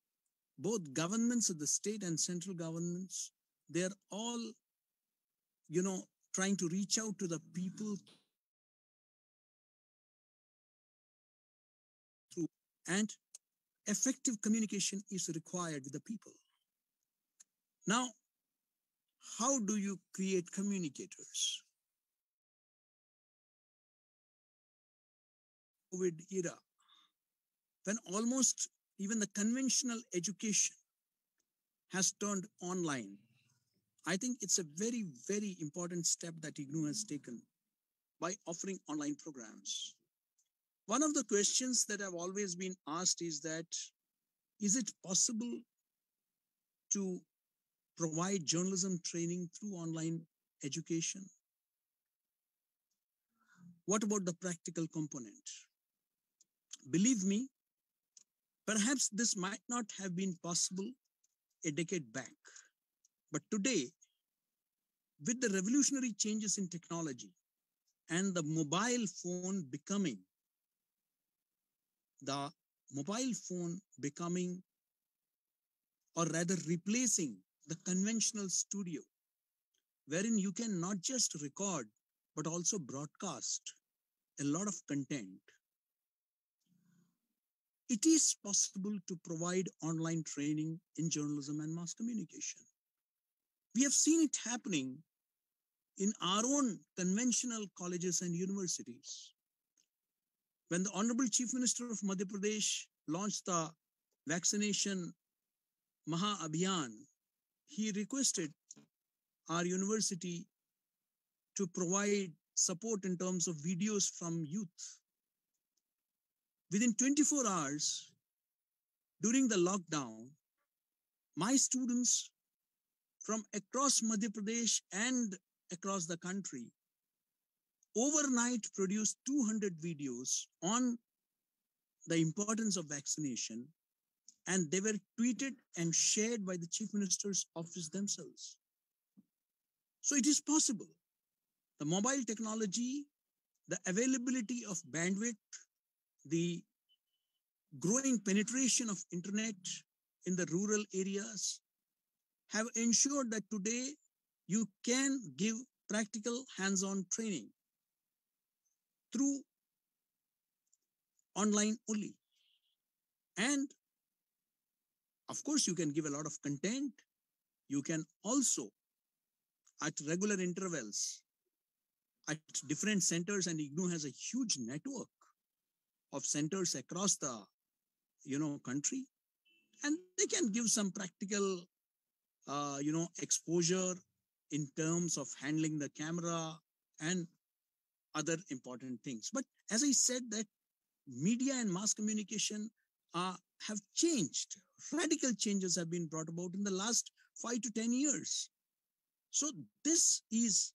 both governments of the state and central governments, they're all, trying to reach out to the people through, and effective communication is required with the people. Now, how do you create communicators? COVID era, when almost even the conventional education has turned online, I think it's a very, very important step that IGNOU has taken by offering online programs. One of the questions that have always been asked is that, is it possible to provide journalism training through online education? What about the practical component? Believe me, perhaps this might not have been possible a decade back. But today, with the revolutionary changes in technology and the mobile phone becoming, or rather replacing the conventional studio, wherein you can not just record, but also broadcast a lot of content. It is possible to provide online training in journalism and mass communication. We have seen it happening in our own conventional colleges and universities. When the Honorable Chief Minister of Madhya Pradesh launched the vaccination Maha Abhiyan, he requested our university to provide support in terms of videos from youth. Within 24 hours, during the lockdown, my students from across Madhya Pradesh and across the country overnight produced 200 videos on the importance of vaccination, and they were tweeted and shared by the Chief Minister's office themselves. So it is possible. The mobile technology, the availability of bandwidth, the growing penetration of internet in the rural areas have ensured that today you can give practical hands-on training through online only. And of course, you can give a lot of content. You can also, at regular intervals, at different centers, and IGNOU has a huge network of centers across the country, and they can give some practical exposure in terms of handling the camera and other important things. But as I said, that media and mass communication have changed. Radical changes have been brought about in the last 5 to 10 years. So this is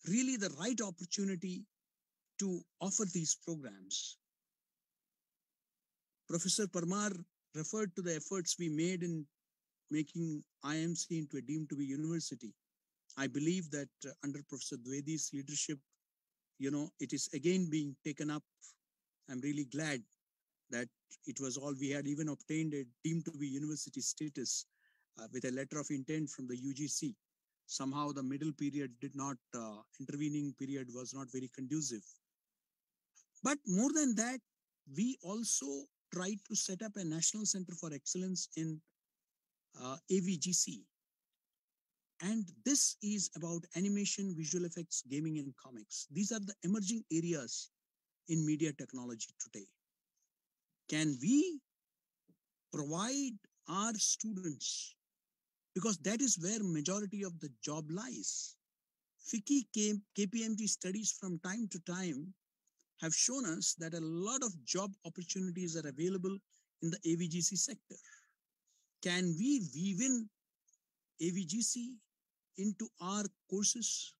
really the right opportunity to offer these programs. Professor Parmar referred to the efforts we made in making IMC into a deemed to be university. I believe that under Professor Dwivedi's leadership, it is again being taken up. I'm really glad that it was all, we had even obtained a deemed to be university status with a letter of intent from the UGC. Somehow the middle period did not, intervening period was not very conducive. But more than that, we also tried to set up a National Center for Excellence in AVGC. And this is about animation, visual effects, gaming, and comics. These are the emerging areas in media technology today. Can we provide our students, because that is where majority of the job lies. FICCI KPMG studies from time to time have shown us that a lot of job opportunities are available in the AVGC sector. Can we weave in AVGC into our courses?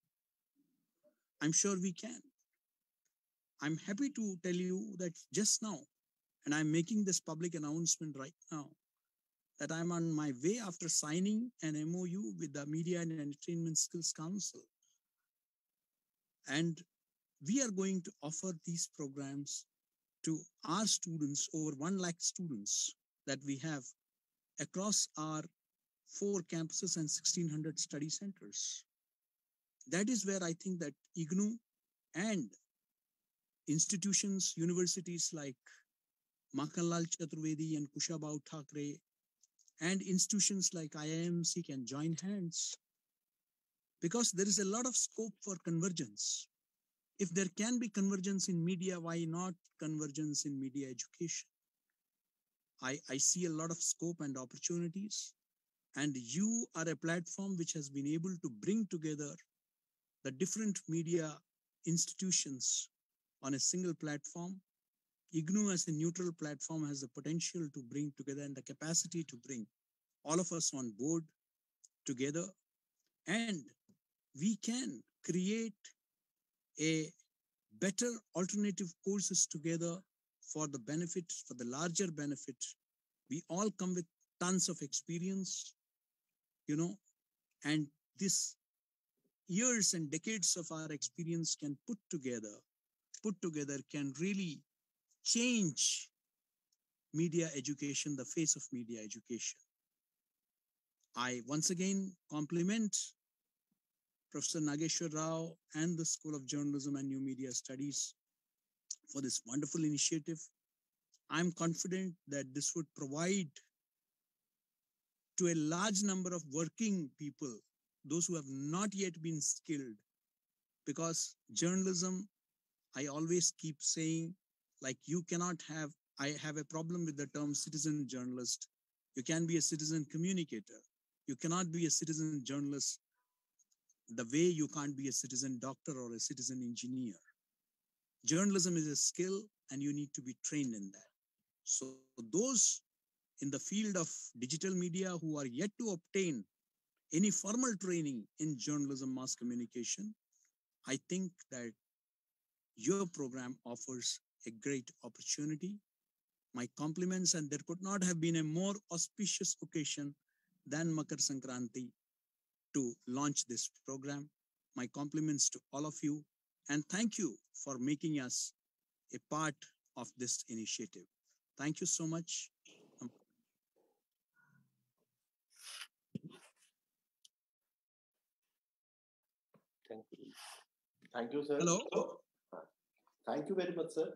I'm sure we can. I'm happy to tell you that just now, and I'm making this public announcement right now, that I'm on my way after signing an MOU with the Media and Entertainment Skills Council. And we are going to offer these programs to our students, over 1 lakh students that we have across our 4 campuses and 1,600 study centers. That is where I think that IGNOU and institutions, universities like Makhanlal Chaturvedi and Kushabao Thakre, and institutions like IIMC can join hands, because there is a lot of scope for convergence. If there can be convergence in media, why not convergence in media education? I see a lot of scope and opportunities, and you are a platform which has been able to bring together the different media institutions on a single platform. IGNOU as a neutral platform has the potential to bring together and the capacity to bring all of us on board together, and we can create a better alternative courses together for the benefit, for the larger benefit. We all come with tons of experience, and this years and decades of our experience can put together can really change media education, the face of media education. I once again compliment Professor Nageshwar Rao and the School of Journalism and New Media Studies for this wonderful initiative. I'm confident that this would provide to a large number of working people, those who have not yet been skilled, because journalism, I always keep saying, like I have a problem with the term citizen journalist. You can be a citizen communicator. You cannot be a citizen journalist the way you can't be a citizen doctor or a citizen engineer. Journalism is a skill and you need to be trained in that. So those in the field of digital media who are yet to obtain any formal training in journalism, mass communication, I think that your program offers a great opportunity. My compliments, and there could not have been a more auspicious occasion than Makar Sankranti to launch this program. My compliments to all of you, and thank you for making us a part of this initiative. Thank you so much. Thank you. Thank you, sir. Hello. Thank you very much, sir.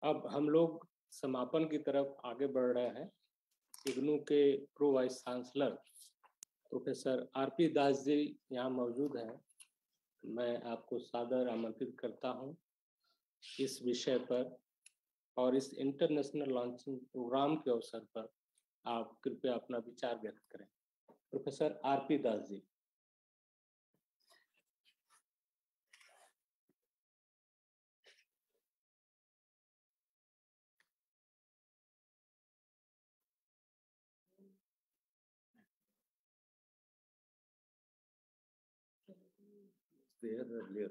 अब हम लोग समापन की तरफ आगे बढ़ रहे हैं। इग्नू के pro vice chancellor professor RP Das ji यहाँ मौजूद हैं। मैं आपको सादर आमंत्रित करता हूँ इस विषय पर और इस इंटरनेशनल लॉन्चिंग प्रोग्राम के अवसर पर आप कृपया अपना विचार व्यक्त करें। Professor RP Das ji. There earlier.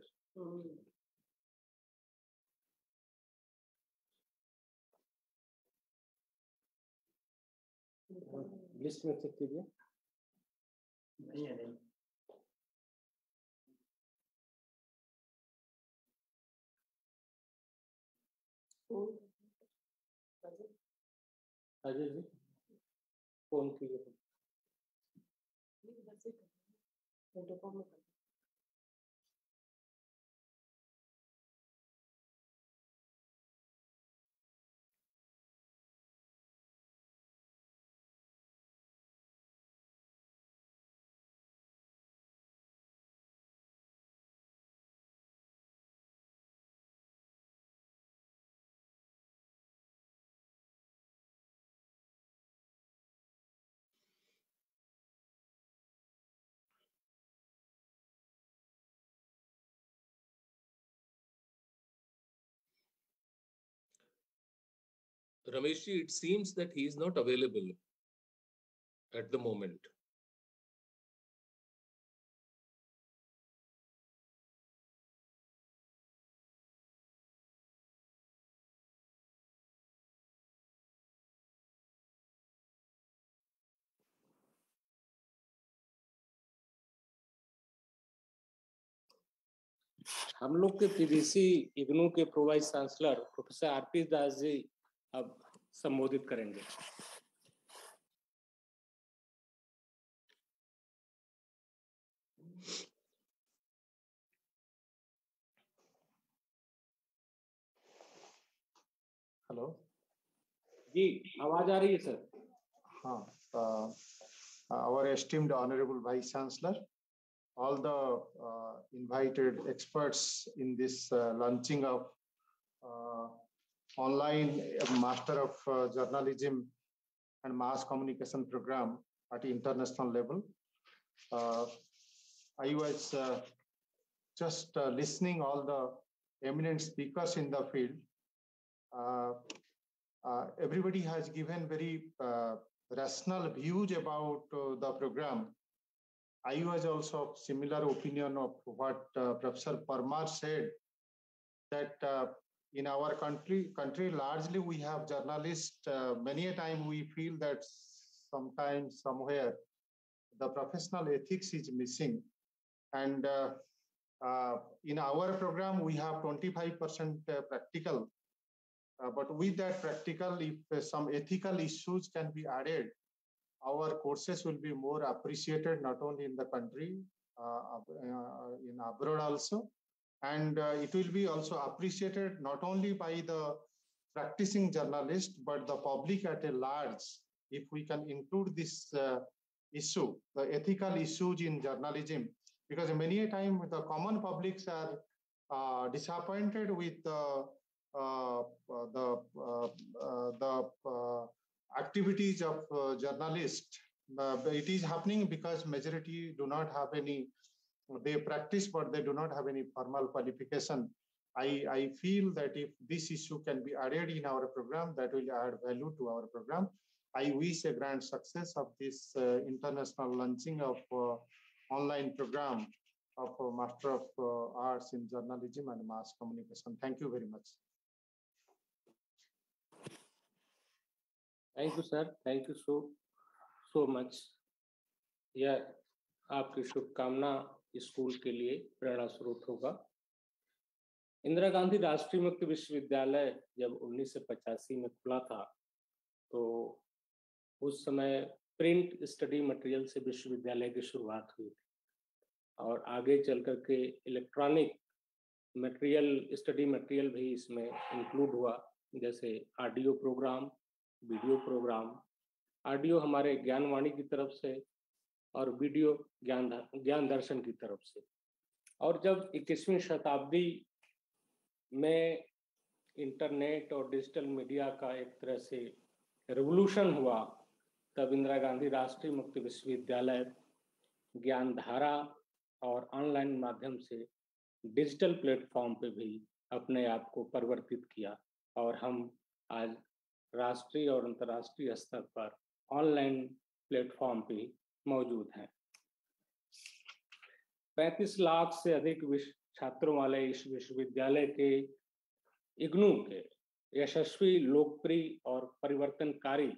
List में चेक कीजिए। नहीं है, नहीं। अजय जी फोन कीजिए। Rameshji, it seems that he is not available at the moment. हम लोग के पीडीसी इग्नू के pro vice chancellor professor RP Das ji अब संबोधित करेंगे। हेलो जी, आवाज आ रही है सर? हाँ, our esteemed honorable vice chancellor, all the invited experts in this launching of online Master of Journalism and Mass Communication program at international level, I was just listening all the eminent speakers in the field. Everybody has given very rational views about the program. I was also of similar opinion of what Professor Parmar said, that in our country largely we have journalists. Many a time we feel that sometimes somewhere the professional ethics is missing. And in our program, we have 25% practical. But with that practical, if some ethical issues can be added, our courses will be more appreciated, not only in the country, in abroad also. And it will be also appreciated not only by the practicing journalist, but the public at a large. If we can include this issue, the ethical issues in journalism, because many a time the common publics are disappointed with the activities of journalists. It is happening because majority do not have any, they practice, but they do not have any formal qualification. I feel that if this issue can be added in our program, that will add value to our program. I wish a grand success of this international launching of online program of Master of Arts in Journalism and Mass Communication. Thank you very much. Thank you, sir. Thank you so much. यह आपकी शुभकामना स्कूल के लिए प्रेरणा स्रोत होगा। इंदिरा गांधी राष्ट्रीय मुक्त विश्वविद्यालय जब 1985 में खुला था, तो उस समय प्रिंट स्टडी मटेरियल से विश्वविद्यालय की शुरुआत हुई थी और आगे चल करके इलेक्ट्रॉनिक मटेरियल, स्टडी मटेरियल भी इसमें इंक्लूड हुआ, जैसे audio program, video program. Audio हमारे ज्ञानवाणी की तरफ से और वीडियो ज्ञान दर्शन की तरफ से। और जब 21वीं शताब्दी में इंटरनेट और डिजिटल मीडिया का एक तरह से रेवोल्यूशन हुआ, तब इंदिरा गांधी राष्ट्रीय मुक्त विश्वविद्यालय ज्ञानधारा और ऑनलाइन माध्यम से डिजिटल प्लेटफॉर्म पे भी अपने आप को परिवर्तित किया और हम आज राष्ट्रीय और अंतर्राष्ट्रीय स्तर पर ऑनलाइन प्लेटफॉर्म पे मौजूद हैं। 35 लाख से अधिक छात्रों वाले इस विश्वविद्यालय के इग्नू के यशस्वी, लोकप्रिय और परिवर्तनकारी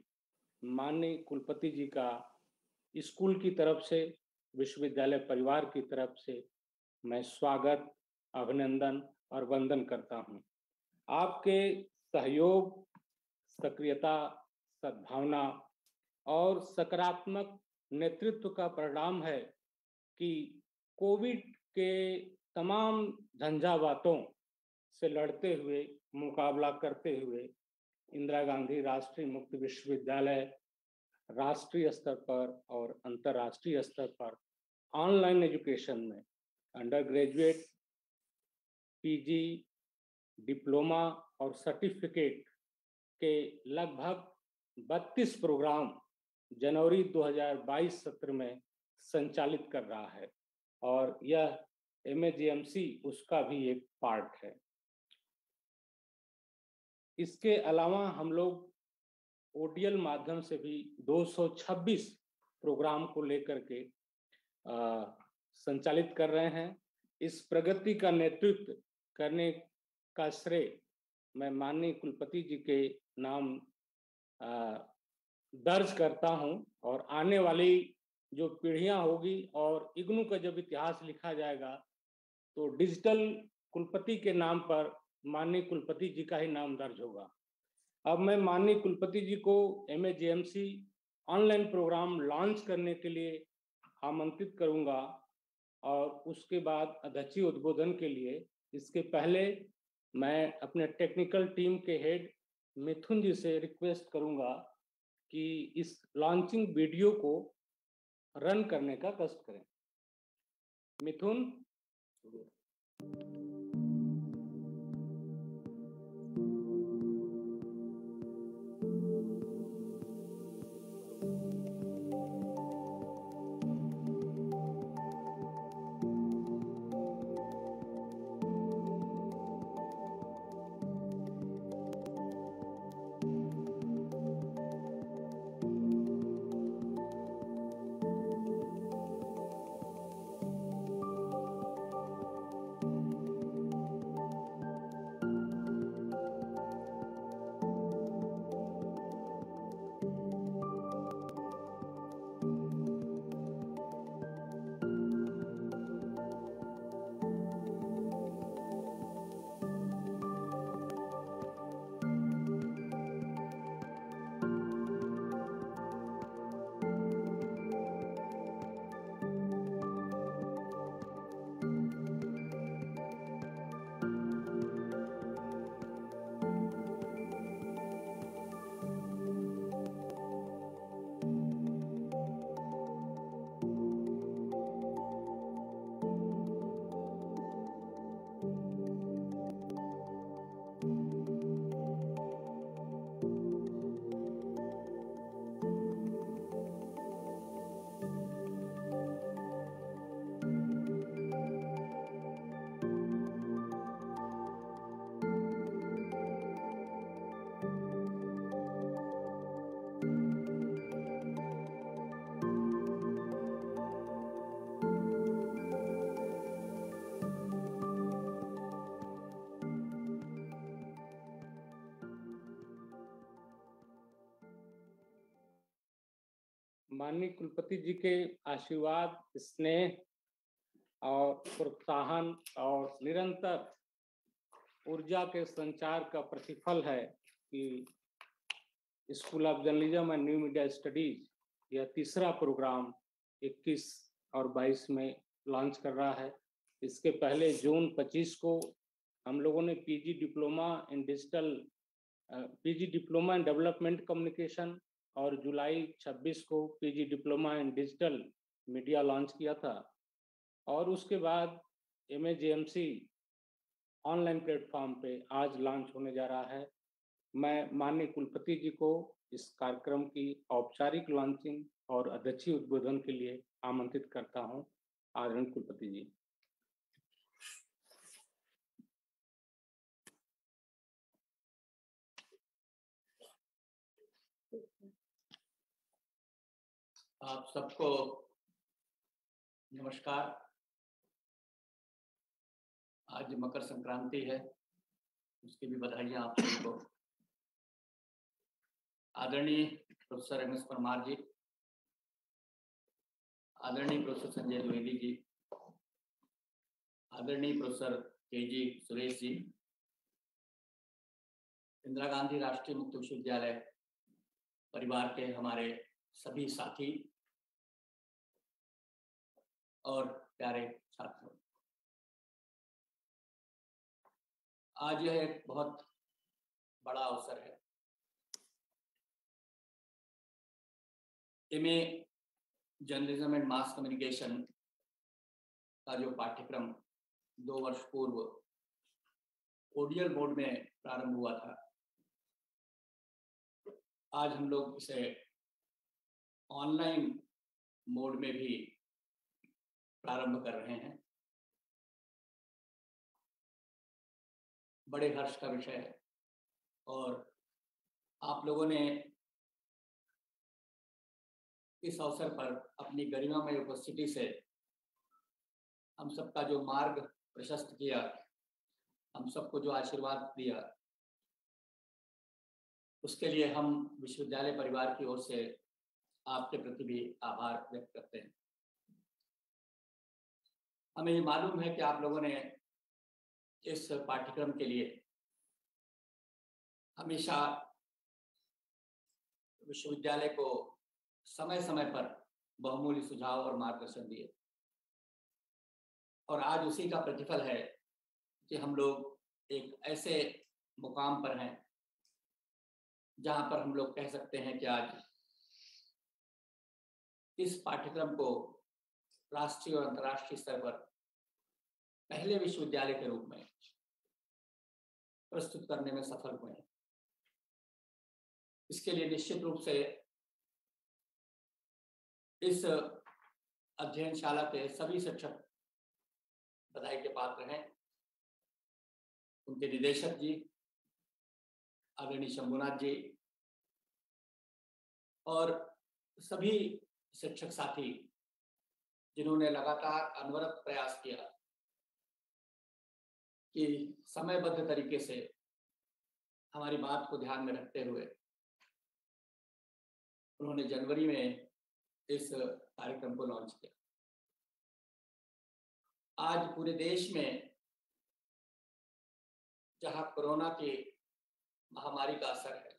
माननीय कुलपति जी का स्कूल की तरफ से, विश्वविद्यालय परिवार की तरफ से मैं स्वागत, अभिनंदन और वंदन करता हूं। आपके सहयोग, सक्रियता, सद्भावना और सकारात्मक नेतृत्व का परिणाम है कि कोविड के तमाम झंझावातों से लड़ते हुए, मुकाबला करते हुए इंदिरा गांधी राष्ट्रीय मुक्त विश्वविद्यालय राष्ट्रीय स्तर पर और अंतर्राष्ट्रीय स्तर पर ऑनलाइन एजुकेशन में अंडर ग्रेजुएट, पीजी, डिप्लोमा और सर्टिफिकेट के लगभग 32 प्रोग्राम जनवरी 2022 सत्र में संचालित कर रहा है और यह MAGMC उसका भी एक पार्ट है। इसके अलावा हम लोग ODL माध्यम से भी 226 प्रोग्राम को लेकर के संचालित कर रहे हैं। इस प्रगति का नेतृत्व करने का श्रेय मैं माननीय कुलपति जी के नाम दर्ज करता हूं और आने वाली जो पीढ़ियां होगी और इग्नू का जब इतिहास लिखा जाएगा तो डिजिटल कुलपति के नाम पर माननीय कुलपति जी का ही नाम दर्ज होगा। अब मैं माननीय कुलपति जी को MAGMC ऑनलाइन प्रोग्राम लॉन्च करने के लिए आमंत्रित करूंगा और उसके बाद अध्यक्षीय उद्बोधन के लिए, इसके पहले मैं अपने टेक्निकल टीम के हेड मिथुन जी से रिक्वेस्ट करूंगा कि इस लॉन्चिंग वीडियो को रन करने का कष्ट करें। मिथुन। माननीय कुलपति जी के आशीर्वाद, स्नेह और प्रोत्साहन और निरंतर ऊर्जा के संचार का प्रतिफल है कि school of journalism and new media studies यह तीसरा प्रोग्राम 21 और 22 में लॉन्च कर रहा है। इसके पहले जून 25 को हम लोगों ने PG diploma in development communication और जुलाई 26 को PG diploma in digital media launch किया था। और उसके बाद MAJMC ऑनलाइन प्लेटफॉर्म पे आज लॉन्च होने जा रहा है। मैं माननीय कुलपति जी को इस कार्यक्रम की औपचारिक लॉन्चिंग और अध्यक्षीय उद्बोधन के लिए आमंत्रित करता हूं। आदरणीय कुलपति जी। आप सबको नमस्कार। आज मकर संक्रांति है, उसकी भी बधाइयाँ आप सबको। आदरणीय प्रोफेसर MS परमार जी, आदरणीय प्रोफेसर संजय द्विवेदी जी, आदरणीय प्रोफेसर KG सुरेश जी, इंदिरा गांधी राष्ट्रीय मुक्त विश्वविद्यालय परिवार के हमारे सभी साथी और प्यारे छात्रों, आज यह एक बहुत बड़ा अवसर है। MA journalism and mass communication का जो पाठ्यक्रम 2 वर्ष पूर्व ओडीएल मोड में प्रारंभ हुआ था, आज हम लोग इसे ऑनलाइन मोड में भी प्रारंभ कर रहे हैं। बड़े हर्ष का विषय है और आप लोगों ने इस अवसर पर अपनी गरिमामय उपस्थिति से हम सबका जो मार्ग प्रशस्त किया, हम सबको जो आशीर्वाद दिया, उसके लिए हम विश्वविद्यालय परिवार की ओर से आपके प्रति भी आभार व्यक्त करते हैं। हमें ये मालूम है कि आप लोगों ने इस पाठ्यक्रम के लिए हमेशा विश्वविद्यालय को समय समय पर बहुमूल्य सुझाव और मार्गदर्शन दिए, और आज उसी का प्रतिफल है कि हम लोग एक ऐसे मुकाम पर हैं जहां पर हम लोग कह सकते हैं कि आज इस पाठ्यक्रम को राष्ट्रीय और अंतर्राष्ट्रीय स्तर पर पहले विश्वविद्यालय के रूप में प्रस्तुत करने में सफल हुए हैं। इसके लिए निश्चित रूप से इस अध्ययनशाला के सभी शिक्षक बधाई के पात्र हैं। उनके निदेशक जी आदरणीय शंभुनाथ जी और सभी शिक्षक साथी जिन्होंने लगातार अनवरत प्रयास किया कि समयबद्ध तरीके से हमारी बात को ध्यान में रखते हुए उन्होंने जनवरी में इस कार्यक्रम को लॉन्च किया। आज पूरे देश में जहां कोरोना की महामारी का असर है,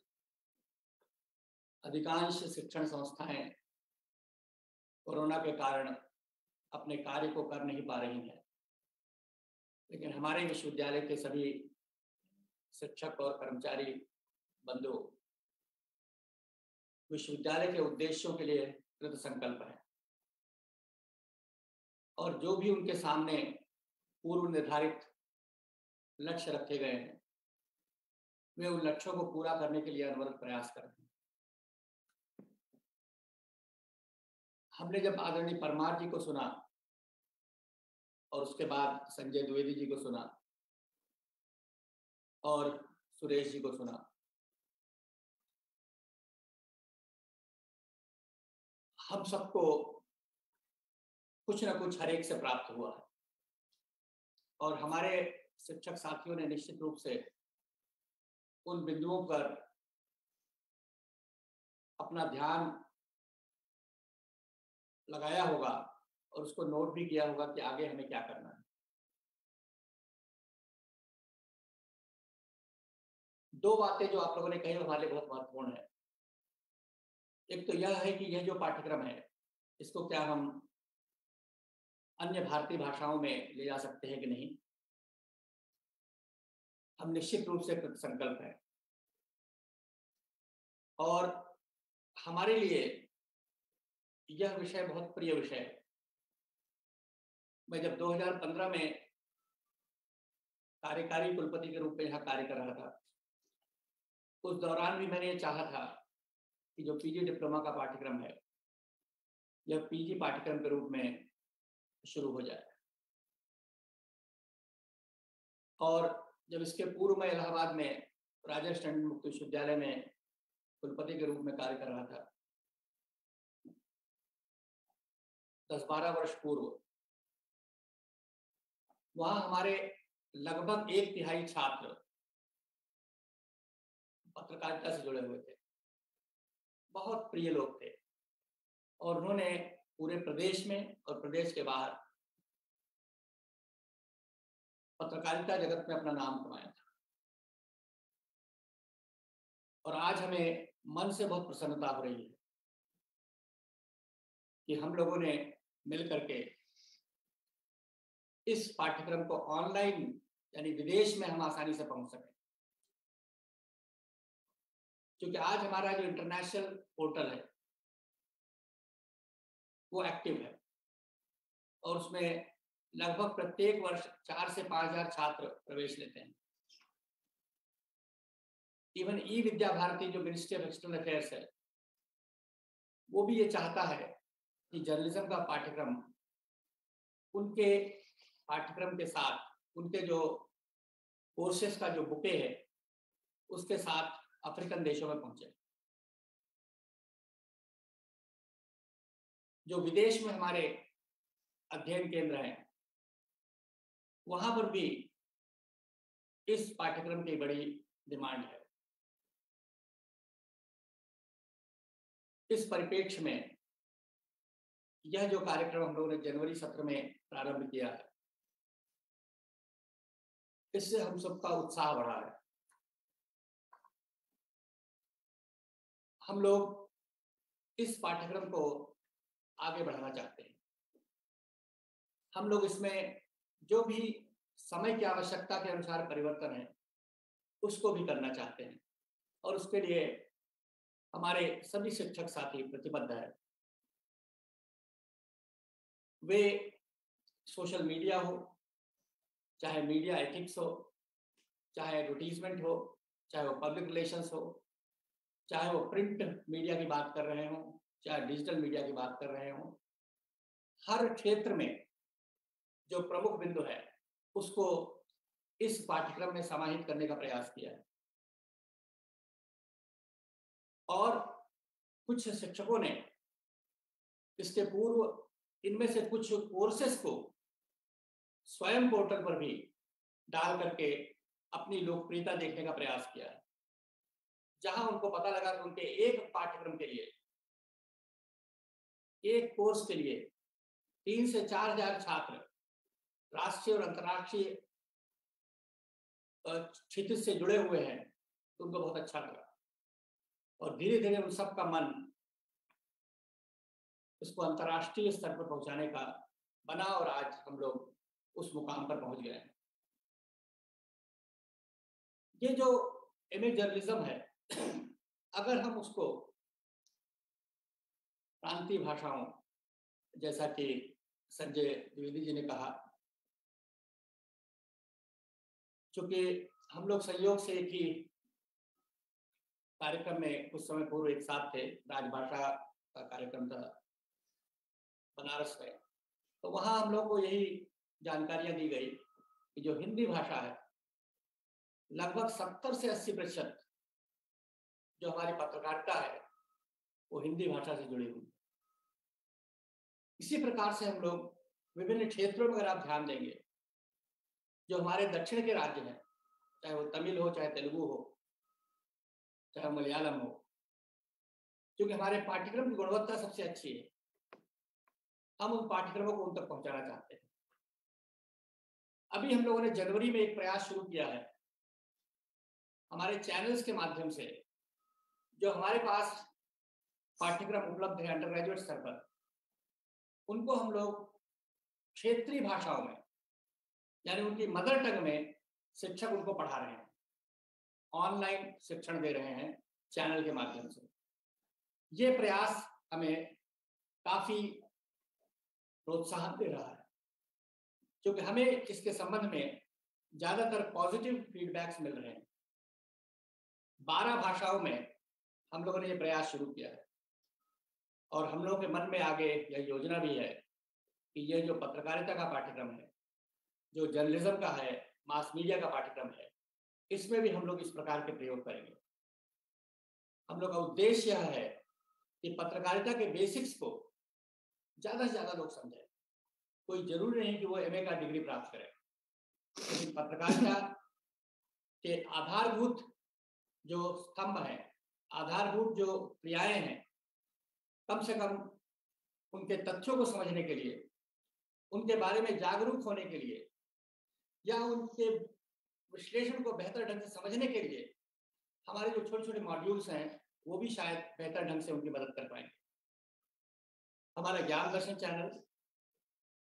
अधिकांश शिक्षण संस्थाएं कोरोना के कारण अपने कार्य को कर नहीं पा रही हैं, लेकिन हमारे विश्वविद्यालय के सभी शिक्षक और कर्मचारी बंधु विश्वविद्यालय के उद्देश्यों के लिए कृत संकल्प है, और जो भी उनके सामने पूर्व निर्धारित लक्ष्य रखे गए हैं, वे उन लक्ष्यों को पूरा करने के लिए अनवरत प्रयास कर रहे हैं। हमने जब आदरणीय परमार जी को सुना और उसके बाद संजय द्विवेदी जी को सुना और सुरेश जी को सुना, हम सबको कुछ ना कुछ हर एक से प्राप्त हुआ है, और हमारे शिक्षक साथियों ने निश्चित रूप से उन बिंदुओं पर अपना ध्यान लगाया होगा और उसको नोट भी किया होगा कि आगे हमें क्या करना है। दो बातें जो आप लोगों ने कही हमारे लिए बहुत महत्वपूर्ण है। एक तो यह है कि यह जो पाठ्यक्रम है इसको क्या हम अन्य भारतीय भाषाओं में ले जा सकते हैं कि नहीं। हम निश्चित रूप से संकल्प है और हमारे लिए यह विषय बहुत प्रिय विषय है। मैं जब 2015 में कार्यकारी कुलपति के रूप में यहाँ कार्य कर रहा था, उस दौरान भी मैंने ये चाहा था कि जो पीजी डिप्लोमा का पाठ्यक्रम है यह पीजी पाठ्यक्रम के रूप में शुरू हो जाए। और जब इसके पूर्व में इलाहाबाद में राजर्षि टंडन मुक्त विश्वविद्यालय में कुलपति के रूप में कार्य कर रहा था, 10-12 वर्ष पूर्व, वहां हमारे लगभग 1/3 छात्र पत्रकारिता से जुड़े हुए थे। बहुत प्रिय लोग थे और उन्होंने पूरे प्रदेश में और प्रदेश के बाहर पत्रकारिता जगत में अपना नाम कमाया था। और आज हमें मन से बहुत प्रसन्नता हो रही है कि हम लोगों ने मिल करके इस पाठ्यक्रम को ऑनलाइन यानी विदेश में हम आसानी से पहुंच सकें। क्योंकि आज हमारा जो इंटरनेशनल पोर्टल है वो एक्टिव है और उसमें लगभग प्रत्येक वर्ष 4 से 5 हजार छात्र प्रवेश लेते हैं। इवन ई विद्या भारती जो मिनिस्ट्री ऑफ एक्सटर्नल अफेयर्स है वो भी ये चाहता है कि जर्नलिज्म का पाठ्यक्रम उनके पाठ्यक्रम के साथ, उनके जो कोर्सेस का जो बुके है उसके साथ अफ्रीकन देशों में पहुंचे। जो विदेश में हमारे अध्ययन केंद्र हैं वहां पर भी इस पाठ्यक्रम की बड़ी डिमांड है। इस परिप्रेक्ष्य में यह जो कार्यक्रम हम लोगों ने जनवरी सत्र में प्रारंभ किया है, इससे हम सबका उत्साह बढ़ा है। हम लोग इस पाठ्यक्रम को आगे बढ़ाना चाहते हैं। हम लोग इसमें जो भी समय की आवश्यकता के अनुसार परिवर्तन है उसको भी करना चाहते हैं और उसके लिए हमारे सभी शिक्षक साथी प्रतिबद्ध है। वे सोशल मीडिया हो, चाहे मीडिया एथिक्स हो, चाहे एडवर्टीजमेंट हो, चाहे वो पब्लिक रिलेशंस हो, चाहे वो प्रिंट मीडिया की बात कर रहे हों, चाहे डिजिटल मीडिया की बात कर रहे हों, हर क्षेत्र में जो प्रमुख बिंदु है उसको इस पाठ्यक्रम में समाहित करने का प्रयास किया है। और कुछ शिक्षकों ने इसके पूर्व इनमें से कुछ कोर्सेस को स्वयं पोर्टल पर भी डाल करके अपनी लोकप्रियता देखने का प्रयास किया है, जहां उनको पता लगा कि उनके एक पाठ्यक्रम के लिए, एक कोर्स के लिए 3 से 4 हजार छात्र राष्ट्रीय और अंतर्राष्ट्रीय क्षितिज से जुड़े हुए हैं, तो उनको बहुत अच्छा लगा और धीरे धीरे उन सबका मन इसको अंतर्राष्ट्रीय स्तर पर पहुंचाने का बना और आज हम लोग उस मुकाम पर पहुंच गए हैं। ये जो एमए जर्नलिज्म है, अगर हम उसको प्रांतीय भाषाओं, जैसा कि संजय द्विवेदी जी ने कहा, चूंकि हम लोग संयोग से एक ही कार्यक्रम में कुछ समय पूर्व एक साथ थे, राजभाषा का कार्यक्रम था बनारस में, तो वहां हम लोग को यही जानकारियां दी गई कि जो हिंदी भाषा है लगभग 70 से 80% जो हमारी पत्रकारिता है वो हिंदी भाषा से जुड़ी हुई। इसी प्रकार से हम लोग विभिन्न क्षेत्रों में अगर आप ध्यान देंगे, जो हमारे दक्षिण के राज्य हैं, चाहे वो तमिल हो, चाहे तेलुगु हो, चाहे मलयालम हो, क्योंकि हमारे पाठ्यक्रम की गुणवत्ता सबसे अच्छी है, हम उन पाठ्यक्रमों को उन तक पहुंचाना चाहते हैं। अभी हम लोगों ने जनवरी में एक प्रयास शुरू किया है हमारे चैनल्स के माध्यम से, जो हमारे पास पाठ्यक्रम उपलब्ध है अंडर ग्रेजुएट स्तर पर, उनको हम लोग क्षेत्रीय भाषाओं में यानी उनकी मदर टंग में शिक्षक उनको पढ़ा रहे हैं, ऑनलाइन शिक्षण दे रहे हैं चैनल के माध्यम से। ये प्रयास हमें काफी प्रोत्साहन दे रहा है, क्योंकि हमें इसके संबंध में ज्यादातर पॉजिटिव फीडबैक्स मिल रहे हैं। 12 भाषाओं में हम लोगों ने ये प्रयास शुरू किया है और हम लोगों के मन में आगे यह योजना भी है कि ये जो पत्रकारिता का पाठ्यक्रम है, जो जर्नलिज्म का है, मास मीडिया का पाठ्यक्रम है, इसमें भी हम लोग इस प्रकार के प्रयोग करेंगे। हम लोग का उद्देश्य यह है कि पत्रकारिता के बेसिक्स को ज्यादा से ज्यादा लोग समझें। कोई जरूरी नहीं कि वो एमए का डिग्री प्राप्त करे, लेकिन पत्रकारिता के आधारभूत जो स्तंभ है, आधारभूत जो क्रियाएं हैं, कम से कम उनके तथ्यों को समझने के लिए, उनके बारे में जागरूक होने के लिए या उनके विश्लेषण को बेहतर ढंग से समझने के लिए हमारे जो छोटे छोटे मॉड्यूल्स हैं वो भी शायद बेहतर ढंग से उनकी मदद कर पाएंगे। हमारा ज्ञान दर्शन चैनल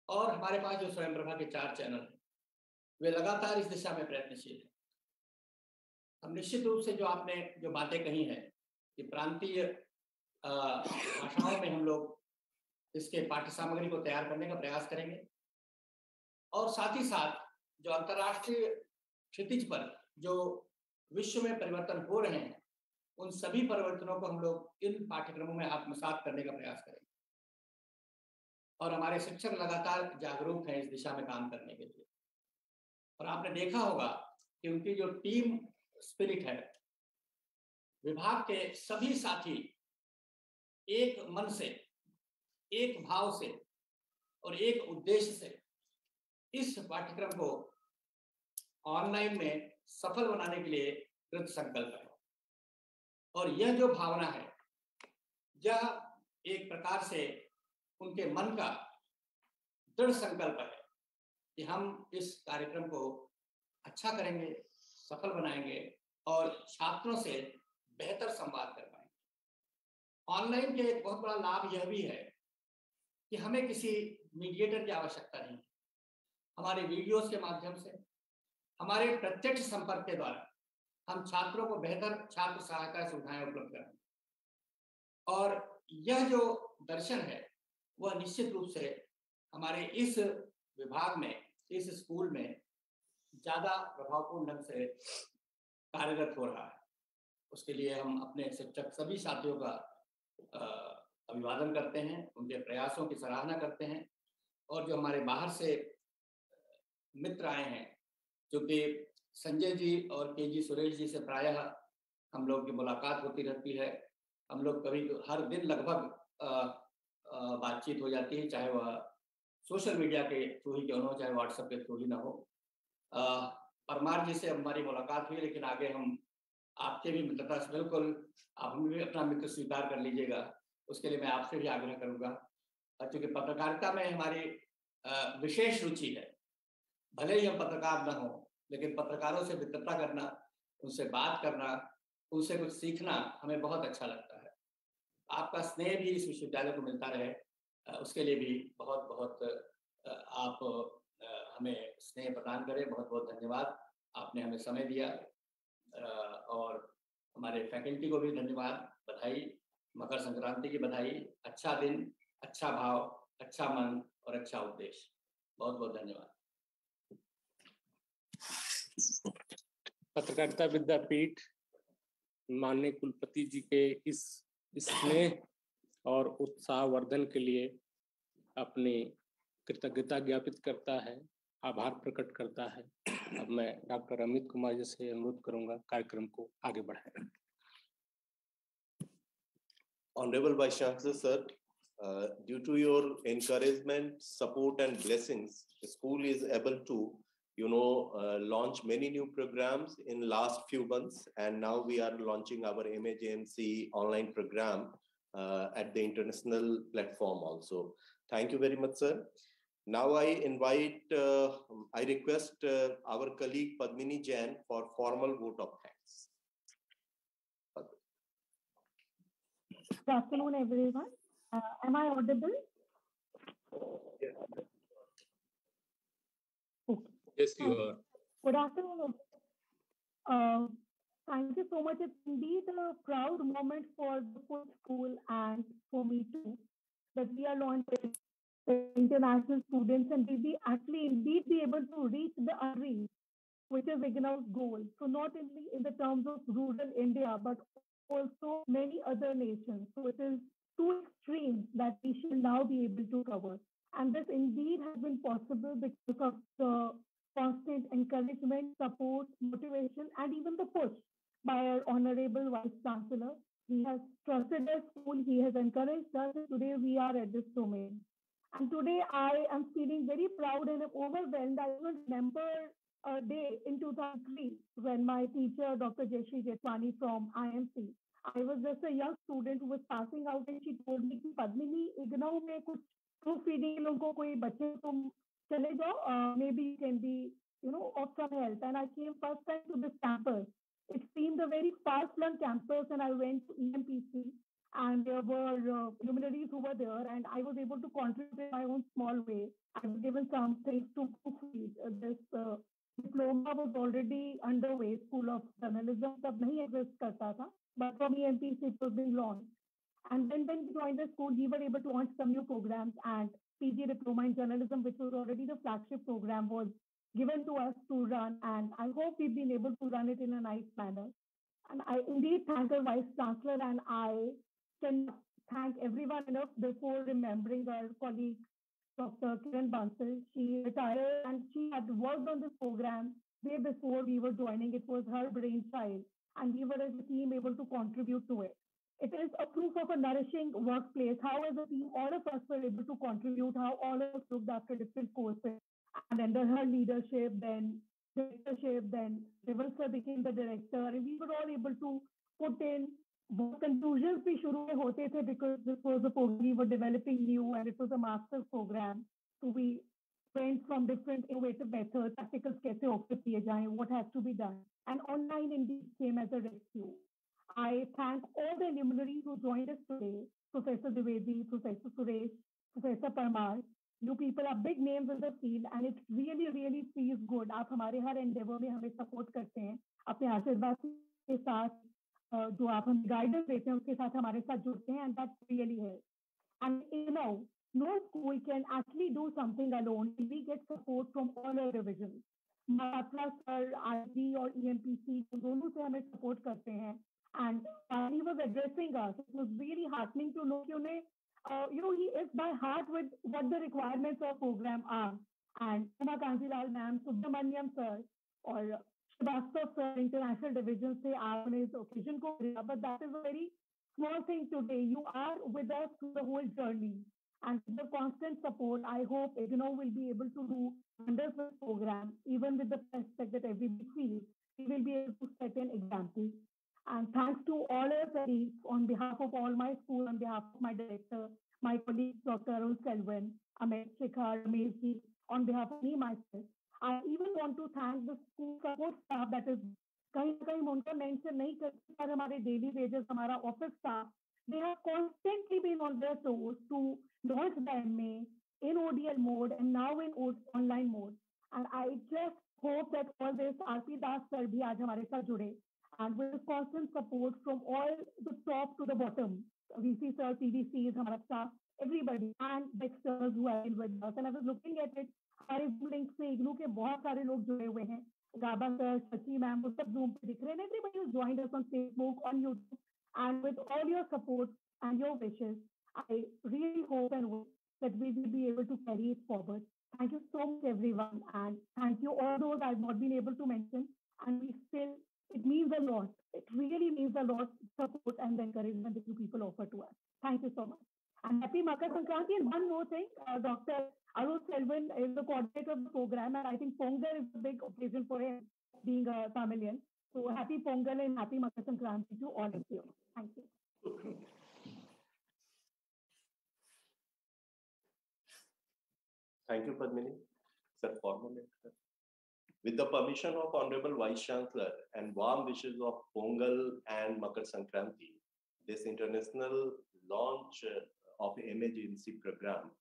और हमारे पास जो स्वयं प्रभा के 4 चैनल हैं, वे लगातार इस दिशा में प्रयत्नशील हैं। हम निश्चित रूप से जो आपने जो बातें कही हैं कि प्रांतीय भाषाओं में हम लोग इसके पाठ्य सामग्री को तैयार करने का प्रयास करेंगे और साथ ही साथ जो अंतर्राष्ट्रीय क्षितिज पर जो विश्व में परिवर्तन हो रहे हैं, उन सभी परिवर्तनों को हम लोग इन पाठ्यक्रमों में आत्मसात करने का प्रयास करेंगे। और हमारे शिक्षक लगातार जागरूक हैं इस दिशा में काम करने के लिए। और आपने देखा होगा कि उनकी जो टीम स्पिरिट है, विभाग के सभी साथी एक मन से, एक भाव से और एक उद्देश्य से इस पाठ्यक्रम को ऑनलाइन में सफल बनाने के लिए कृत संकल्प है। और यह जो भावना है, यह एक प्रकार से उनके मन का दृढ़ संकल्प है कि हम इस कार्यक्रम को अच्छा करेंगे, सफल बनाएंगे और छात्रों से बेहतर संवाद कर पाएंगे। ऑनलाइन के एक बहुत बड़ा लाभ यह भी है कि हमें किसी मीडिएटर की आवश्यकता नहीं। हमारे वीडियोस के माध्यम से, हमारे प्रत्यक्ष संपर्क के द्वारा हम छात्रों को बेहतर छात्र सहायता सुविधाएं उपलब्ध करेंगे। और यह जो दर्शन है वह निश्चित रूप से हमारे इस विभाग में, इस स्कूल में ज्यादा प्रभावपूर्ण ढंग से कार्यरत हो रहा है। उसके लिए हम अपने शिक्षक सभी साथियों का अभिवादन करते हैं, उनके प्रयासों की सराहना करते हैं। और जो हमारे बाहर से मित्र आए हैं, जो कि संजय जी और केजी सुरेश जी से प्रायः हम लोग की मुलाकात होती रहती है। हम लोग कभी हर दिन लगभग बातचीत हो जाती है, चाहे वह सोशल मीडिया के थ्रू ही क्यों न हो, चाहे व्हाट्सएप के थ्रू ही ना हो। परमार जी से हमारी मुलाकात हुई, लेकिन आगे हम आपके भी मित्रता से बिल्कुल, आप हमें भी अपना मित्र स्वीकार कर लीजिएगा, उसके लिए मैं आपसे भी आग्रह करूंगा। क्योंकि पत्रकारिता में हमारी विशेष रुचि है। भले ही हम पत्रकार न हो, लेकिन पत्रकारों से मित्रता करना, उनसे बात करना, उनसे कुछ सीखना हमें बहुत अच्छा लगता है। आपका स्नेह भी इस विश्वविद्यालय को मिलता रहे, उसके लिए भी बहुत बहुत आप हमें स्नेह प्रदान करें। बहुत बहुत धन्यवाद, आपने हमें समय दिया। और हमारे फैकल्टी को भी धन्यवाद, बधाई, मकर संक्रांति की बधाई। अच्छा दिन, अच्छा भाव, अच्छा मन और अच्छा उद्देश्य। बहुत बहुत धन्यवाद। पत्रकारिता विद्यापीठ माननीय कुलपति जी के इस स्नेह और उत्साहवर्धन के लिए अपनी कृतज्ञता ज्ञापित करता है, आभार प्रकट करता है। अब मैं डॉक्टर अमित कुमार जी से अनुरोध करूंगा कार्यक्रम को आगे बढ़ाएं। Honorable Vice Chancellor, sir, due to your encouragement, support, and blessings, the school is able to, launch many new programs in last few months, and now we are launching our MAJMC online program at the international platform also. Thank you very much, sir. Now I request our colleague Padmini Jain for formal vote of thanks. Good afternoon, everyone. Am I audible? Yes, yes you are. Good afternoon. Thank you so much. It's indeed a proud moment for the full school and for me too, that we are launching international students and we be actually indeed be able to reach the unreached, which is IGNOU's goal. So not only in the terms of rural India, but also many other nations. So it is two extremes that we shall now be able to cover. And this indeed has been possible because of the constant encouragement, support, motivation, and even the push by our Honorable Vice Chancellor. He has trusted our school, he has encouraged us, and today we are at this domain. And today I am feeling very proud and overwhelmed. I even remember a day in 2003 when my teacher, Dr. Jayashree Jetwani from IMC, I was just a young student who was passing out and she told me, Padmini, IGNOU में कुछ proof reading लोगों कोई बच्चे तुम चले जाओ, maybe you can be, of some help. And I came first time to this campus. It seemed a very far-flung campus, and I went to EMPC, and there were luminaries who were there, and I was able to contribute in my own small way. I was given some things to proofread. This diploma was already underway. School of Journalism तब नहीं exist करता था, but from EMPC it was being launched. And then when we joined the school, we were able to launch some new programs, and PG Diploma in Journalism, which was already the flagship program, was given to us to run, and I hope we've been able to run it in a nice manner. And I indeed thank our Vice Chancellor, and I can thank everyone enough before remembering our colleague, Dr. Kiran Bansal. She retired and she had worked on this program way before we were joining. It was her brainchild, and we were as a team able to contribute to it. It is a proof of a nourishing workplace, how as a team, all of us were able to contribute, how all of us looked after different courses. And under her leadership, then Revalsa became the director, and we were all able to put in what conclusions we शुरू में होते थे, because this was a program we were developing new and it was a master's program. So we went from different innovative methods, practicals कैसे offer किए जाएं, what has to be done. And online indeed came as a rescue. I thank all the luminaries who joined us today, Professor Dwivedi, Professor Suresh, Professor Parmar. You people are big names in the field, and it really, really feels good. आप हमारे हर endeavor में हमें support करते हैं, अपने आशीर्वाद के साथ जो आप हमें guidance देते हैं, उसके साथ हमारे साथ जुड़ते हैं, and that really helps. And no school can actually do something alone. We get support from all our divisions. Mahatma sir, RD और EMPC दोनों से हमें support करते हैं. And he was addressing us. It was really heartening to know कि he is by heart with what the requirements of program are. And Uma Kanzilal ma'am, Subramaniam sir, or Shrivastava sir, international division say on his occasion ko, but that is a very small thing today. You are with us through the whole journey. And with the constant support, I hope IGNOU will be able to do under this program, even with the prospect that everybody feels, we will be able to set an example. And thanks to all our colleagues on behalf of all my school, on behalf of my director, my colleagues, Dr. Arun Selvan, Amit Shikhar, Ramesh, on behalf of me, myself. I even want to thank the school support staff that is कहीं ना कहीं उनका mention नहीं करते पर हमारे daily wages, हमारा office staff, they have constantly been on their toes to launch the MA in ODL mode and now in online mode. And I just hope that all this RP Das sir भी आज हमारे साथ जुड़े. And with constant support from all the top to the bottom, VC sir, PDC, हमारा staff, everybody, and Dexters who have been with us. And I was looking at it, हमारे Zoom link से IGNOU के बहुत सारे लोग जुड़े हुए हैं. Gaba sir, Shachi ma'am, वो सब Zoom पे दिख रहे हैं. Everybody who joined us on Facebook, on YouTube, and with all your support and your wishes, I really hope and hope that we will be able to carry it forward. Thank you so much, everyone, and thank you all those I've not been able to mention, and it means a lot. It really means a lot, support and the encouragement that you people offer to us. Thank you so much. And happy Makar Sankranti. And one more thing, Dr. Arun Selvan is the coordinator of the program, and I think Pongal is a big occasion for him, being a Tamilian. So happy Pongal and happy Makar Sankranti to all of you. Thank you. Thank you, Padmini. Sir, formulate. With the permission of Honorable Vice Chancellor and warm wishes of Pongal and Makar Sankranti, this international launch of MAGMC program